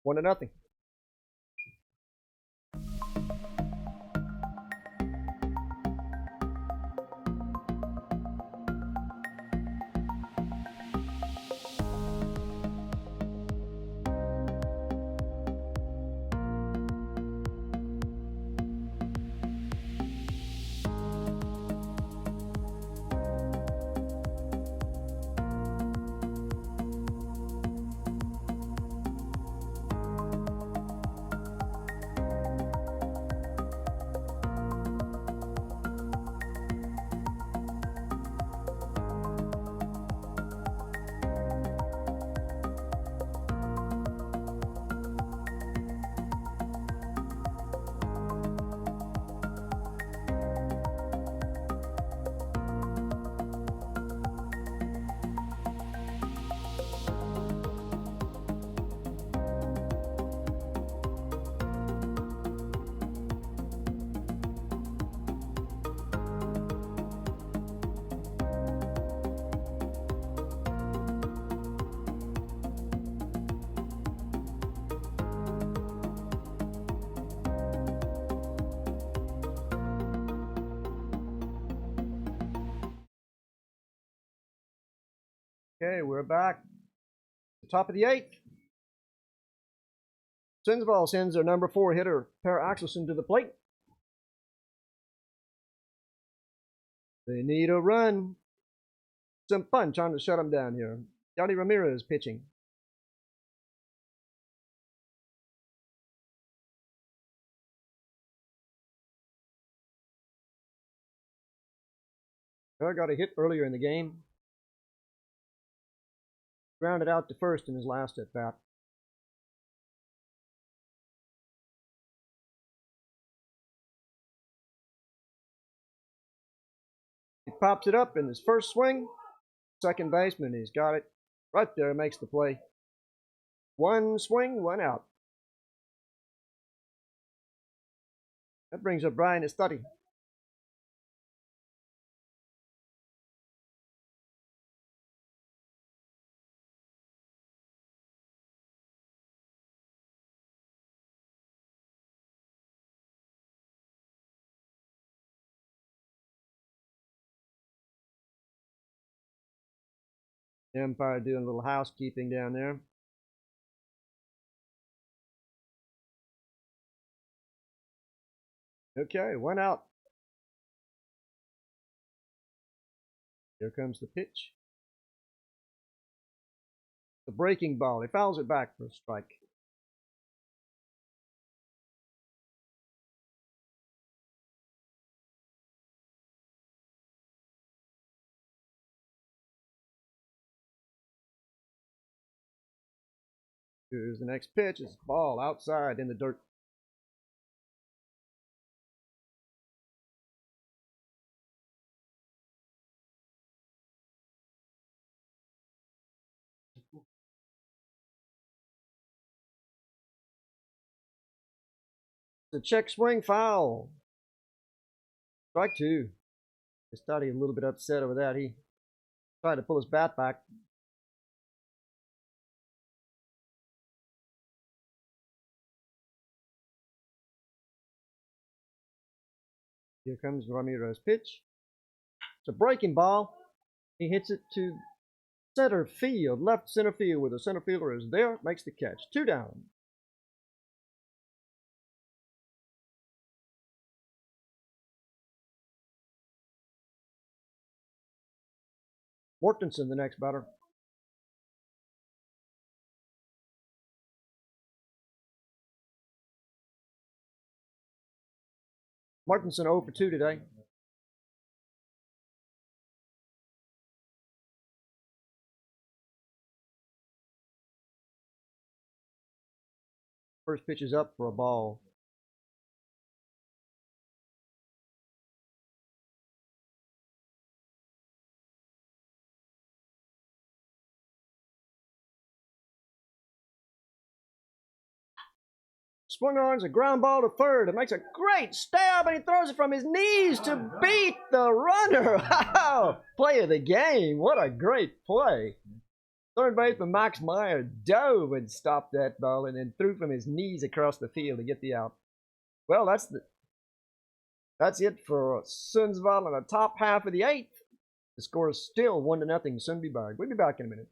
1-0. Okay, we're back. The top of the 8th. Sundsvall sends their number 4 hitter, Per Axelsson, to the plate. They need a run. Some fun trying to shut them down here. Yadi Ramirez pitching. Per got a hit earlier in the game. Grounded out to first in his last at bat. He pops it up in his first swing. Second baseman, he's got it right there, makes the play. One swing, one out. That brings up Brian Estudi. The umpire doing a little housekeeping down there. Okay, one out. Here comes the pitch. The breaking ball. He fouls it back for a strike. Here's the next pitch. It's a ball outside in the dirt. The check swing foul. Strike 2. Estudi a little bit upset over that. He tried to pull his bat back. Here comes Ramirez's pitch. It's a breaking ball. He hits it to center field, left center field, where the center fielder is there, makes the catch. 2 down. Mortensen, the next batter. Mortensen 0 for 2 today. First pitch is up for a ball. Swung on, it's a ground ball to third. It makes a great stab, and he throws it from his knees to beat the runner. Wow! Play of the game. What a great play. Third baseman Max Meyer dove and stopped that ball and then threw from his knees across the field to get the out. Well, that's it for Sundsvall in the top half of the 8th. The score is still 1-0 Sundbyberg. We'll be back in a minute.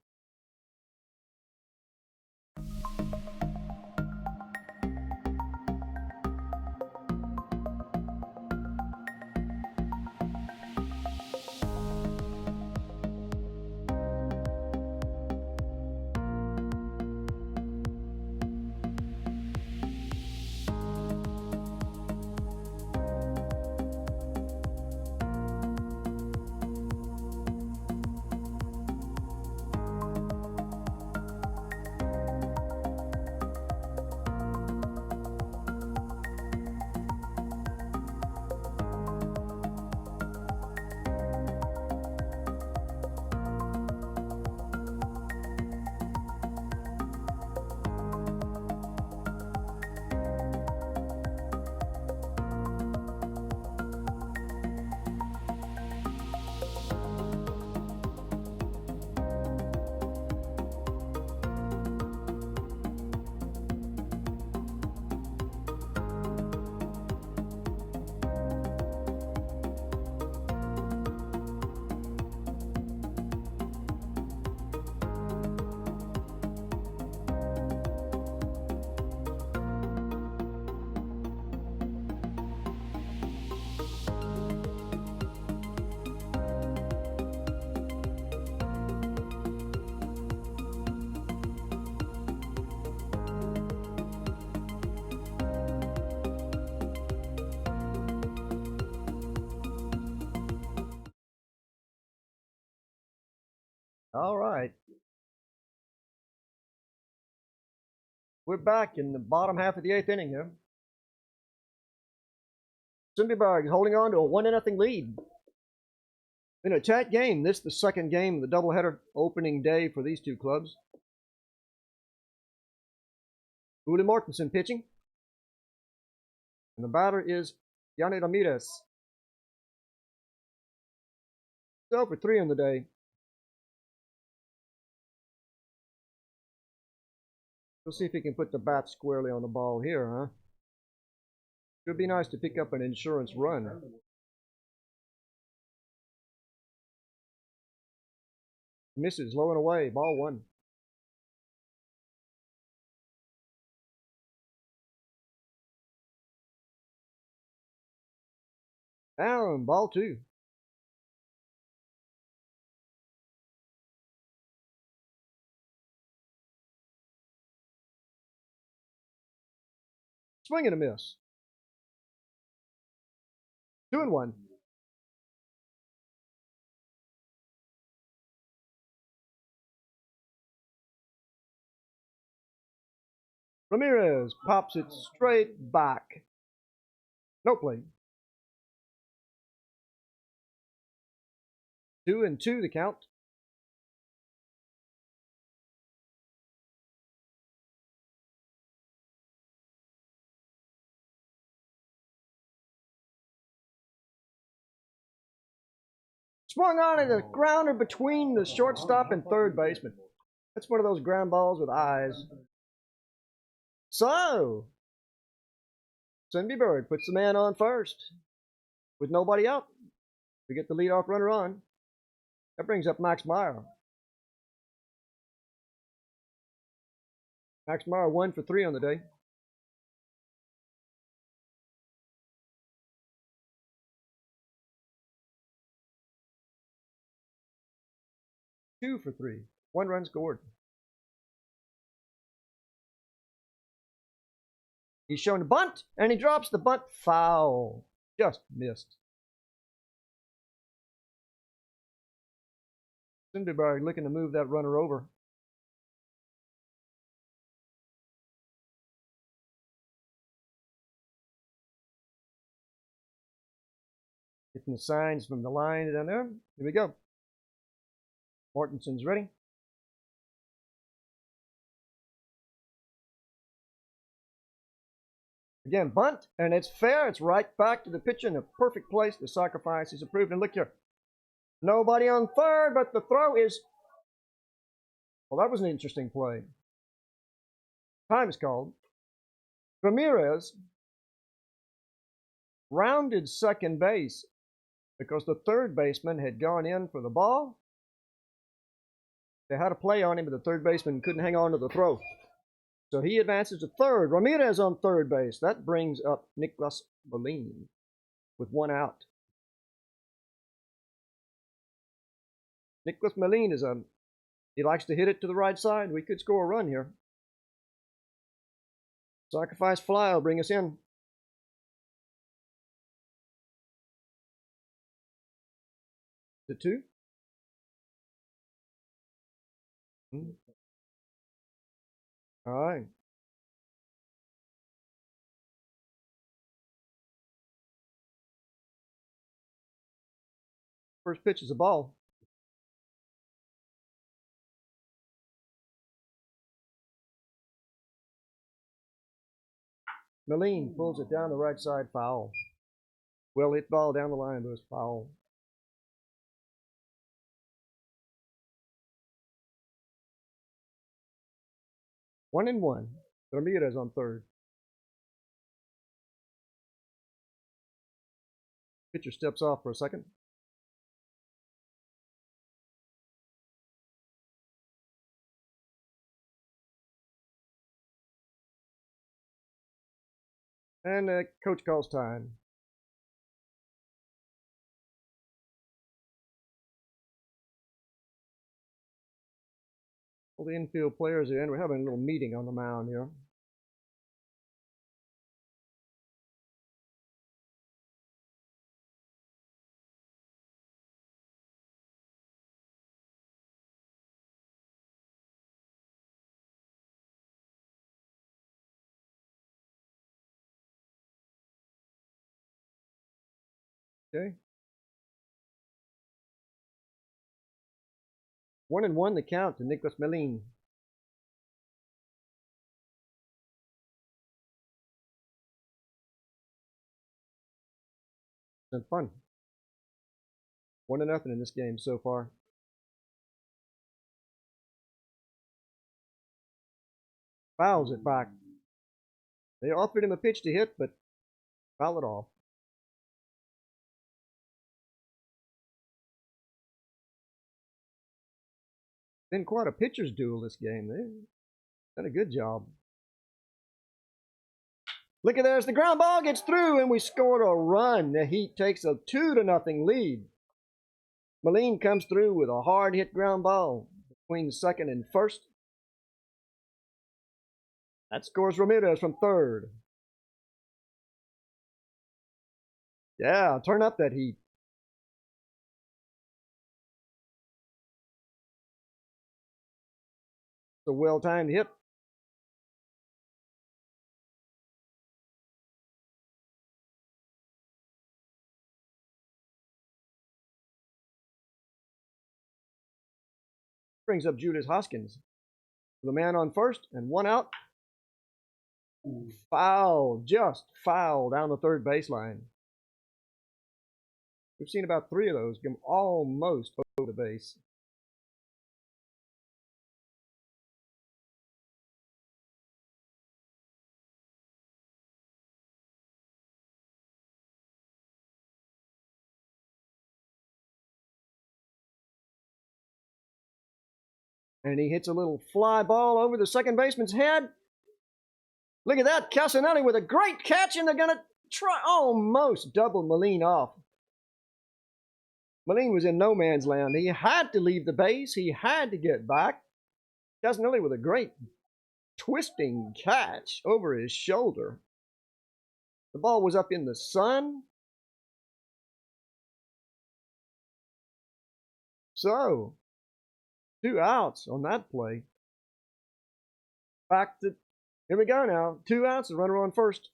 All right. We're back in the bottom half of the 8th inning here. Sundbyberg is holding on to a 1-0 lead. In a tight game, this is the second game of the doubleheader opening day for these two clubs. Uli Mortensen pitching. And the batter is Nya Ramirez. 0 for 3 on the day. We'll see if he can put the bat squarely on the ball here, huh? Should be nice to pick up an insurance run. Misses, low and away, ball 1. Down, ball 2. Swing and a miss. 2-1. Ramirez pops it straight back. No play. 2-2 the count. Swung on at a grounder between the shortstop and third baseman. That's one of those ground balls with eyes. So, Sundbyberg puts the man on first. With nobody out, we get the leadoff runner on. That brings up Max Meyer. Max Meyer 1 for 3 on the day. Two for 3. 1 run scored. He's shown a bunt, and he drops the bunt foul. Just missed. Sundbyberg looking to move that runner over. Getting the signs from the line down there. Here we go. Mortensen's ready. Again, bunt, and it's fair. It's right back to the pitcher in a perfect place. The sacrifice is approved. And look here. Nobody on third, but the throw is... Well, that was an interesting play. Time is called. Ramirez rounded second base because the third baseman had gone in for the ball. They had a play on him, but the third baseman couldn't hang on to the throw. So he advances to third. Ramirez on third base. That brings up Nicholas Berlin with 1 out. Nicholas Berlin is he likes to hit it to the right side. We could score a run here. Sacrifice fly will bring us in. The 2. All right. First pitch is a ball. Berlin pulls it down the right side, foul. Well hit ball down the line, but it's foul. One and one. Ramirez on third. Pitcher steps off for a second. And coach calls time. All the infield players are in. We're having a little meeting on the mound here. Okay. 1-1 the count to Nicholas Melin. It's been fun. 1-0 in this game so far. Fouls it back. They offered him a pitch to hit, but foul it off. Been quite a pitcher's duel this game. They've done a good job. Look at there's the ground ball gets through, and we scored a run. The Heat takes a 2-0 lead. Melin comes through with a hard hit ground ball between second and first. That scores Ramirez from third. Yeah, turn up that heat. It's a well-timed hit. Brings up Julius Hoskins. The man on first and one out. Foul, just foul down the third baseline. We've seen about 3 of those come almost over the base. And he hits a little fly ball over the second baseman's head. Look at that, Casanelli with a great catch, and they're going to try almost double Melin off. Melin was in no man's land. He had to leave the base. He had to get back. Casanelli with a great twisting catch over his shoulder. The ball was up in the sun. So, 2 outs on that play. Back to, here we go now. 2 outs, the runner on first.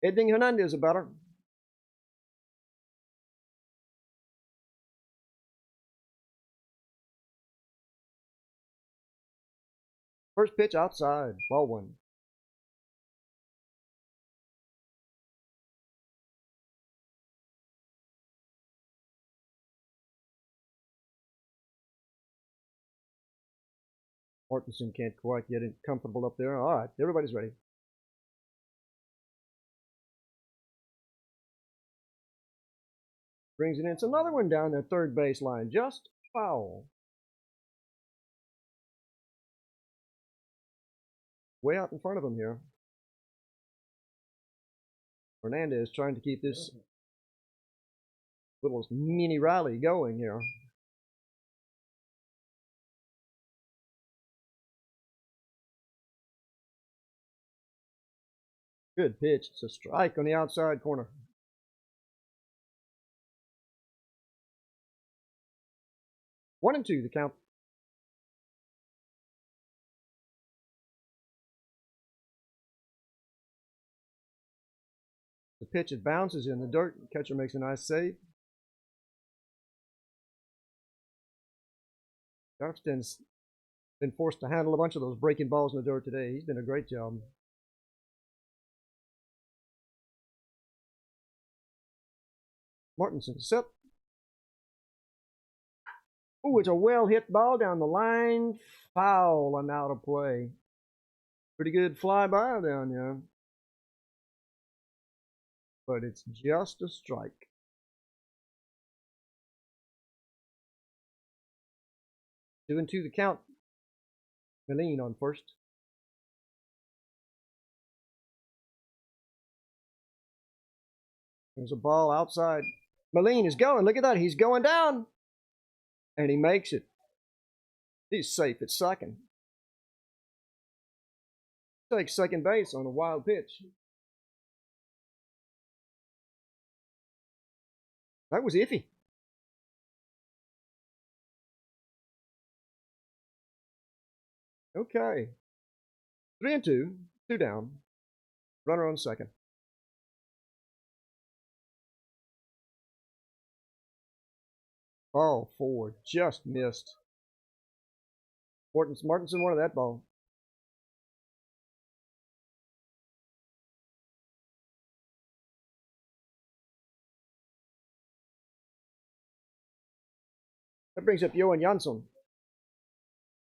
Edwin Hernandez a batter. First pitch outside, ball 1. Martinson can't quite get it comfortable up there. All right, everybody's ready. Brings it in. It's another one down the third baseline. Just foul. Way out in front of him here. Hernandez trying to keep this little mini rally going here. Good pitch. It's a strike on the outside corner. One and two, the count. The pitch, it bounces in the dirt. The catcher makes a nice save. Johnston's been forced to handle a bunch of those breaking balls in the dirt today. He's done a great job. Martinson set. Oh, it's a well-hit ball down the line. Foul and out of play. Pretty good flyby down there. But it's just a strike. 2-2 the count. Melin on first. There's a ball outside. Melin is going. Look at that. He's going down. And he makes it. He's safe at second. Takes second base on a wild pitch. That was iffy. Okay. 3-2, 2 down. Runner on second. Oh, 4. Just missed. Martinson wanted that ball. That brings up Johan Jansson.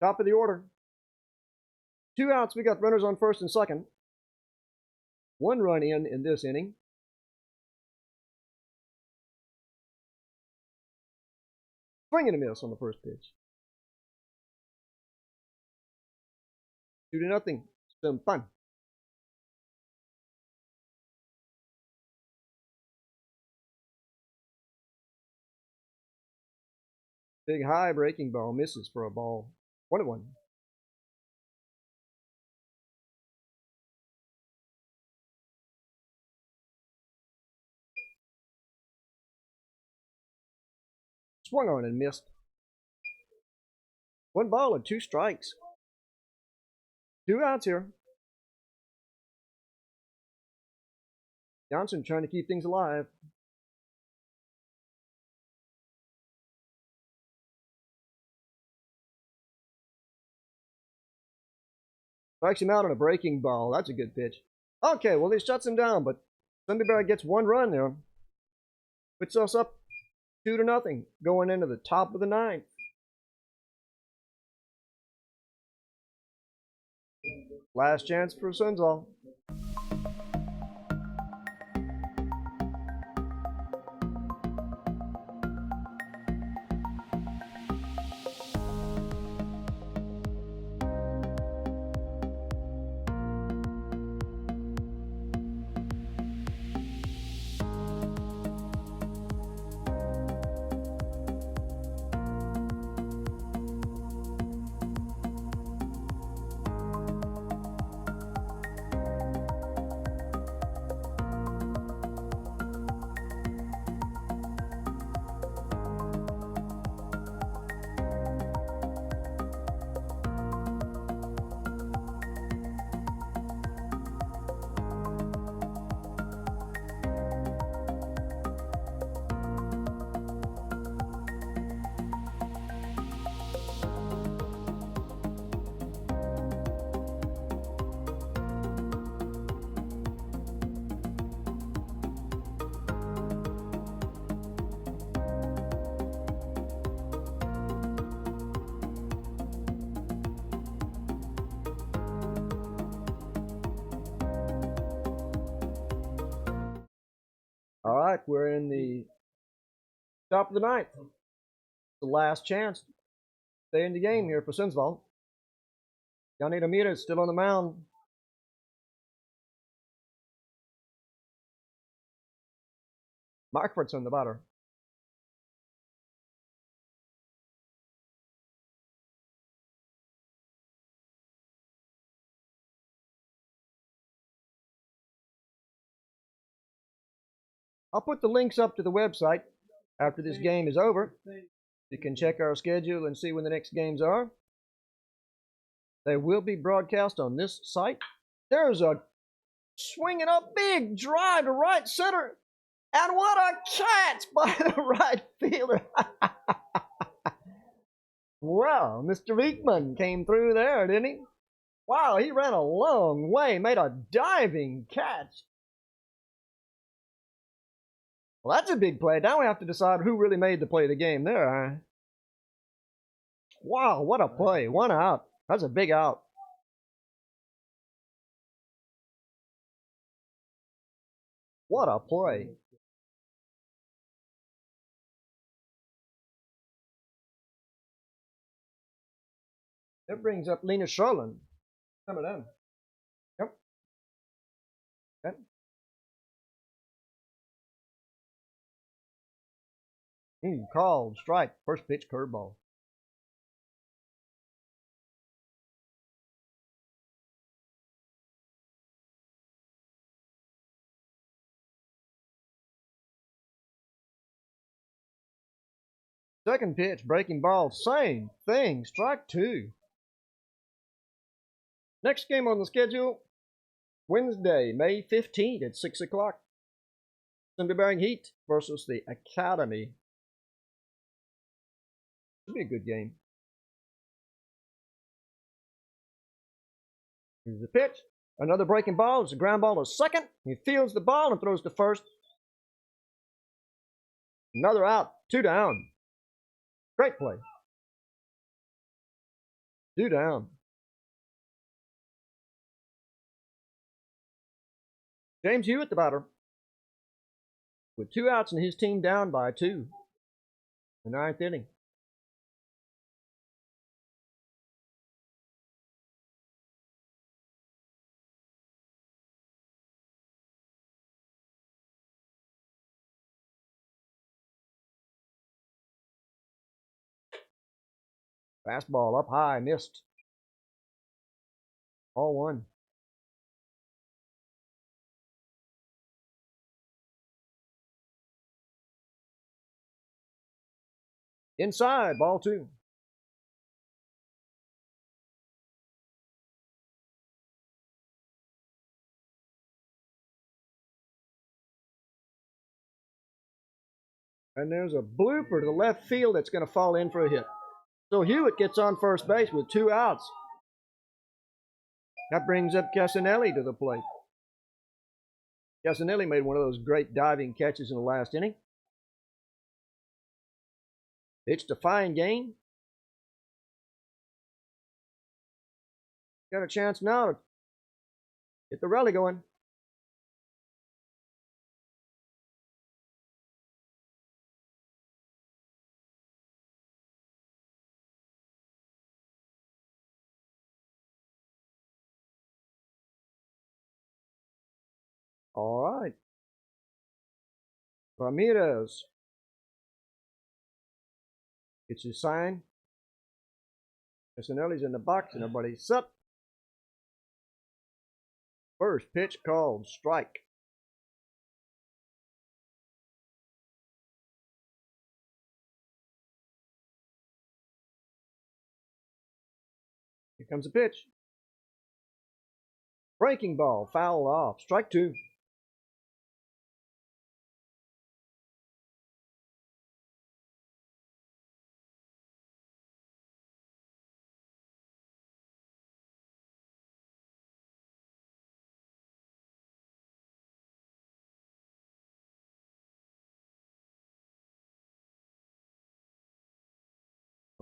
Top of the order. 2 outs. We got runners on first and second. 1 run in this inning. Swing and a miss on the first pitch. 2-0. Some fun. Big high breaking ball misses for a ball. 1-1. Swung on and missed. 1 ball and 2 strikes. 2 outs here. Johnson trying to keep things alive. Strikes him out on a breaking ball. That's a good pitch. Okay, well, he shuts him down, but Sundbyberg gets 1 run there. Puts us up 2-0 going into the top of the 9th. Last chance for Sundsvall. All right, we're in the top of the 9th. The last chance to stay in the game here for Sundsvall. Nya Örvallen is still on the mound. Markford's the batter. I'll put the links up to the website after this game is over. You can check our schedule and see when the next games are. They will be broadcast on this site. There's a swinging up big drive to right center. And what a catch by the right fielder. Wow, Mr. Beekman came through there, didn't he? Wow, he ran a long way, made a diving catch. Well, that's a big play. Now we have to decide who really made the play of the game there. Huh? Wow, what a play. 1 out. That's a big out. What a play. That brings up Nya Örvallen. Some of them. Yep. Okay. Called strike. First pitch curveball. Second pitch, breaking ball, same thing, strike 2. Next game on the schedule, Wednesday, May 15th at 6 o'clock. Sundbyberg Heat versus the Academy. Should be a good game. Here's the pitch. Another breaking ball. It's a ground ball to second. He fields the ball and throws to first. Another out. 2 down. Great play. 2 down. James Hewitt, the batter, with 2 outs and his team down by 2. The 9th inning. Fastball up high, missed. All 1. Inside, ball 2. And there's a blooper to the left field that's going to fall in for a hit. So Hewitt gets on first base with 2 outs. That brings up Casanelli to the plate. Casanelli made one of those great diving catches in the last inning. Pitched a fine game. Got a chance now to get the rally going. All right. Ramirez gets his sign. Casanelli's in the box and everybody's set. First pitch called strike. Here comes the pitch. Breaking ball, foul off. Strike 2.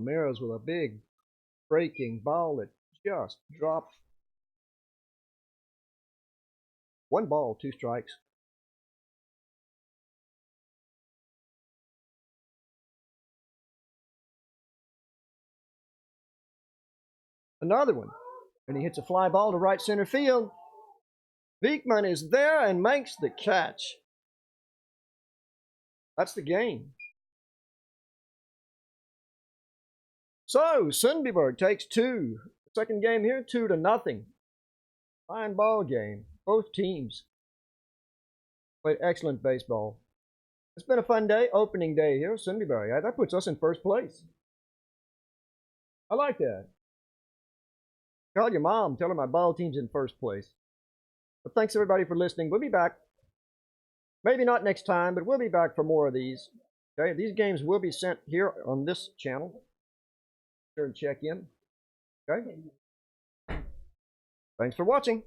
Ramirez with a big breaking ball that just dropped. 1 ball, 2 strikes. Another one. And he hits a fly ball to right center field. Beekman is there and makes the catch. That's the game. So, Sundbyberg takes 2. Second game here, 2-0. Fine ball game. Both teams played excellent baseball. It's been a fun day, opening day here at Sundbyberg. That puts us in first place. I like that. Call your mom, tell her my ball team's in first place. But thanks everybody for listening. We'll be back. Maybe not next time, but we'll be back for more of these. Okay, these games will be sent here on this channel. Sure and check in. Okay. Thanks for watching.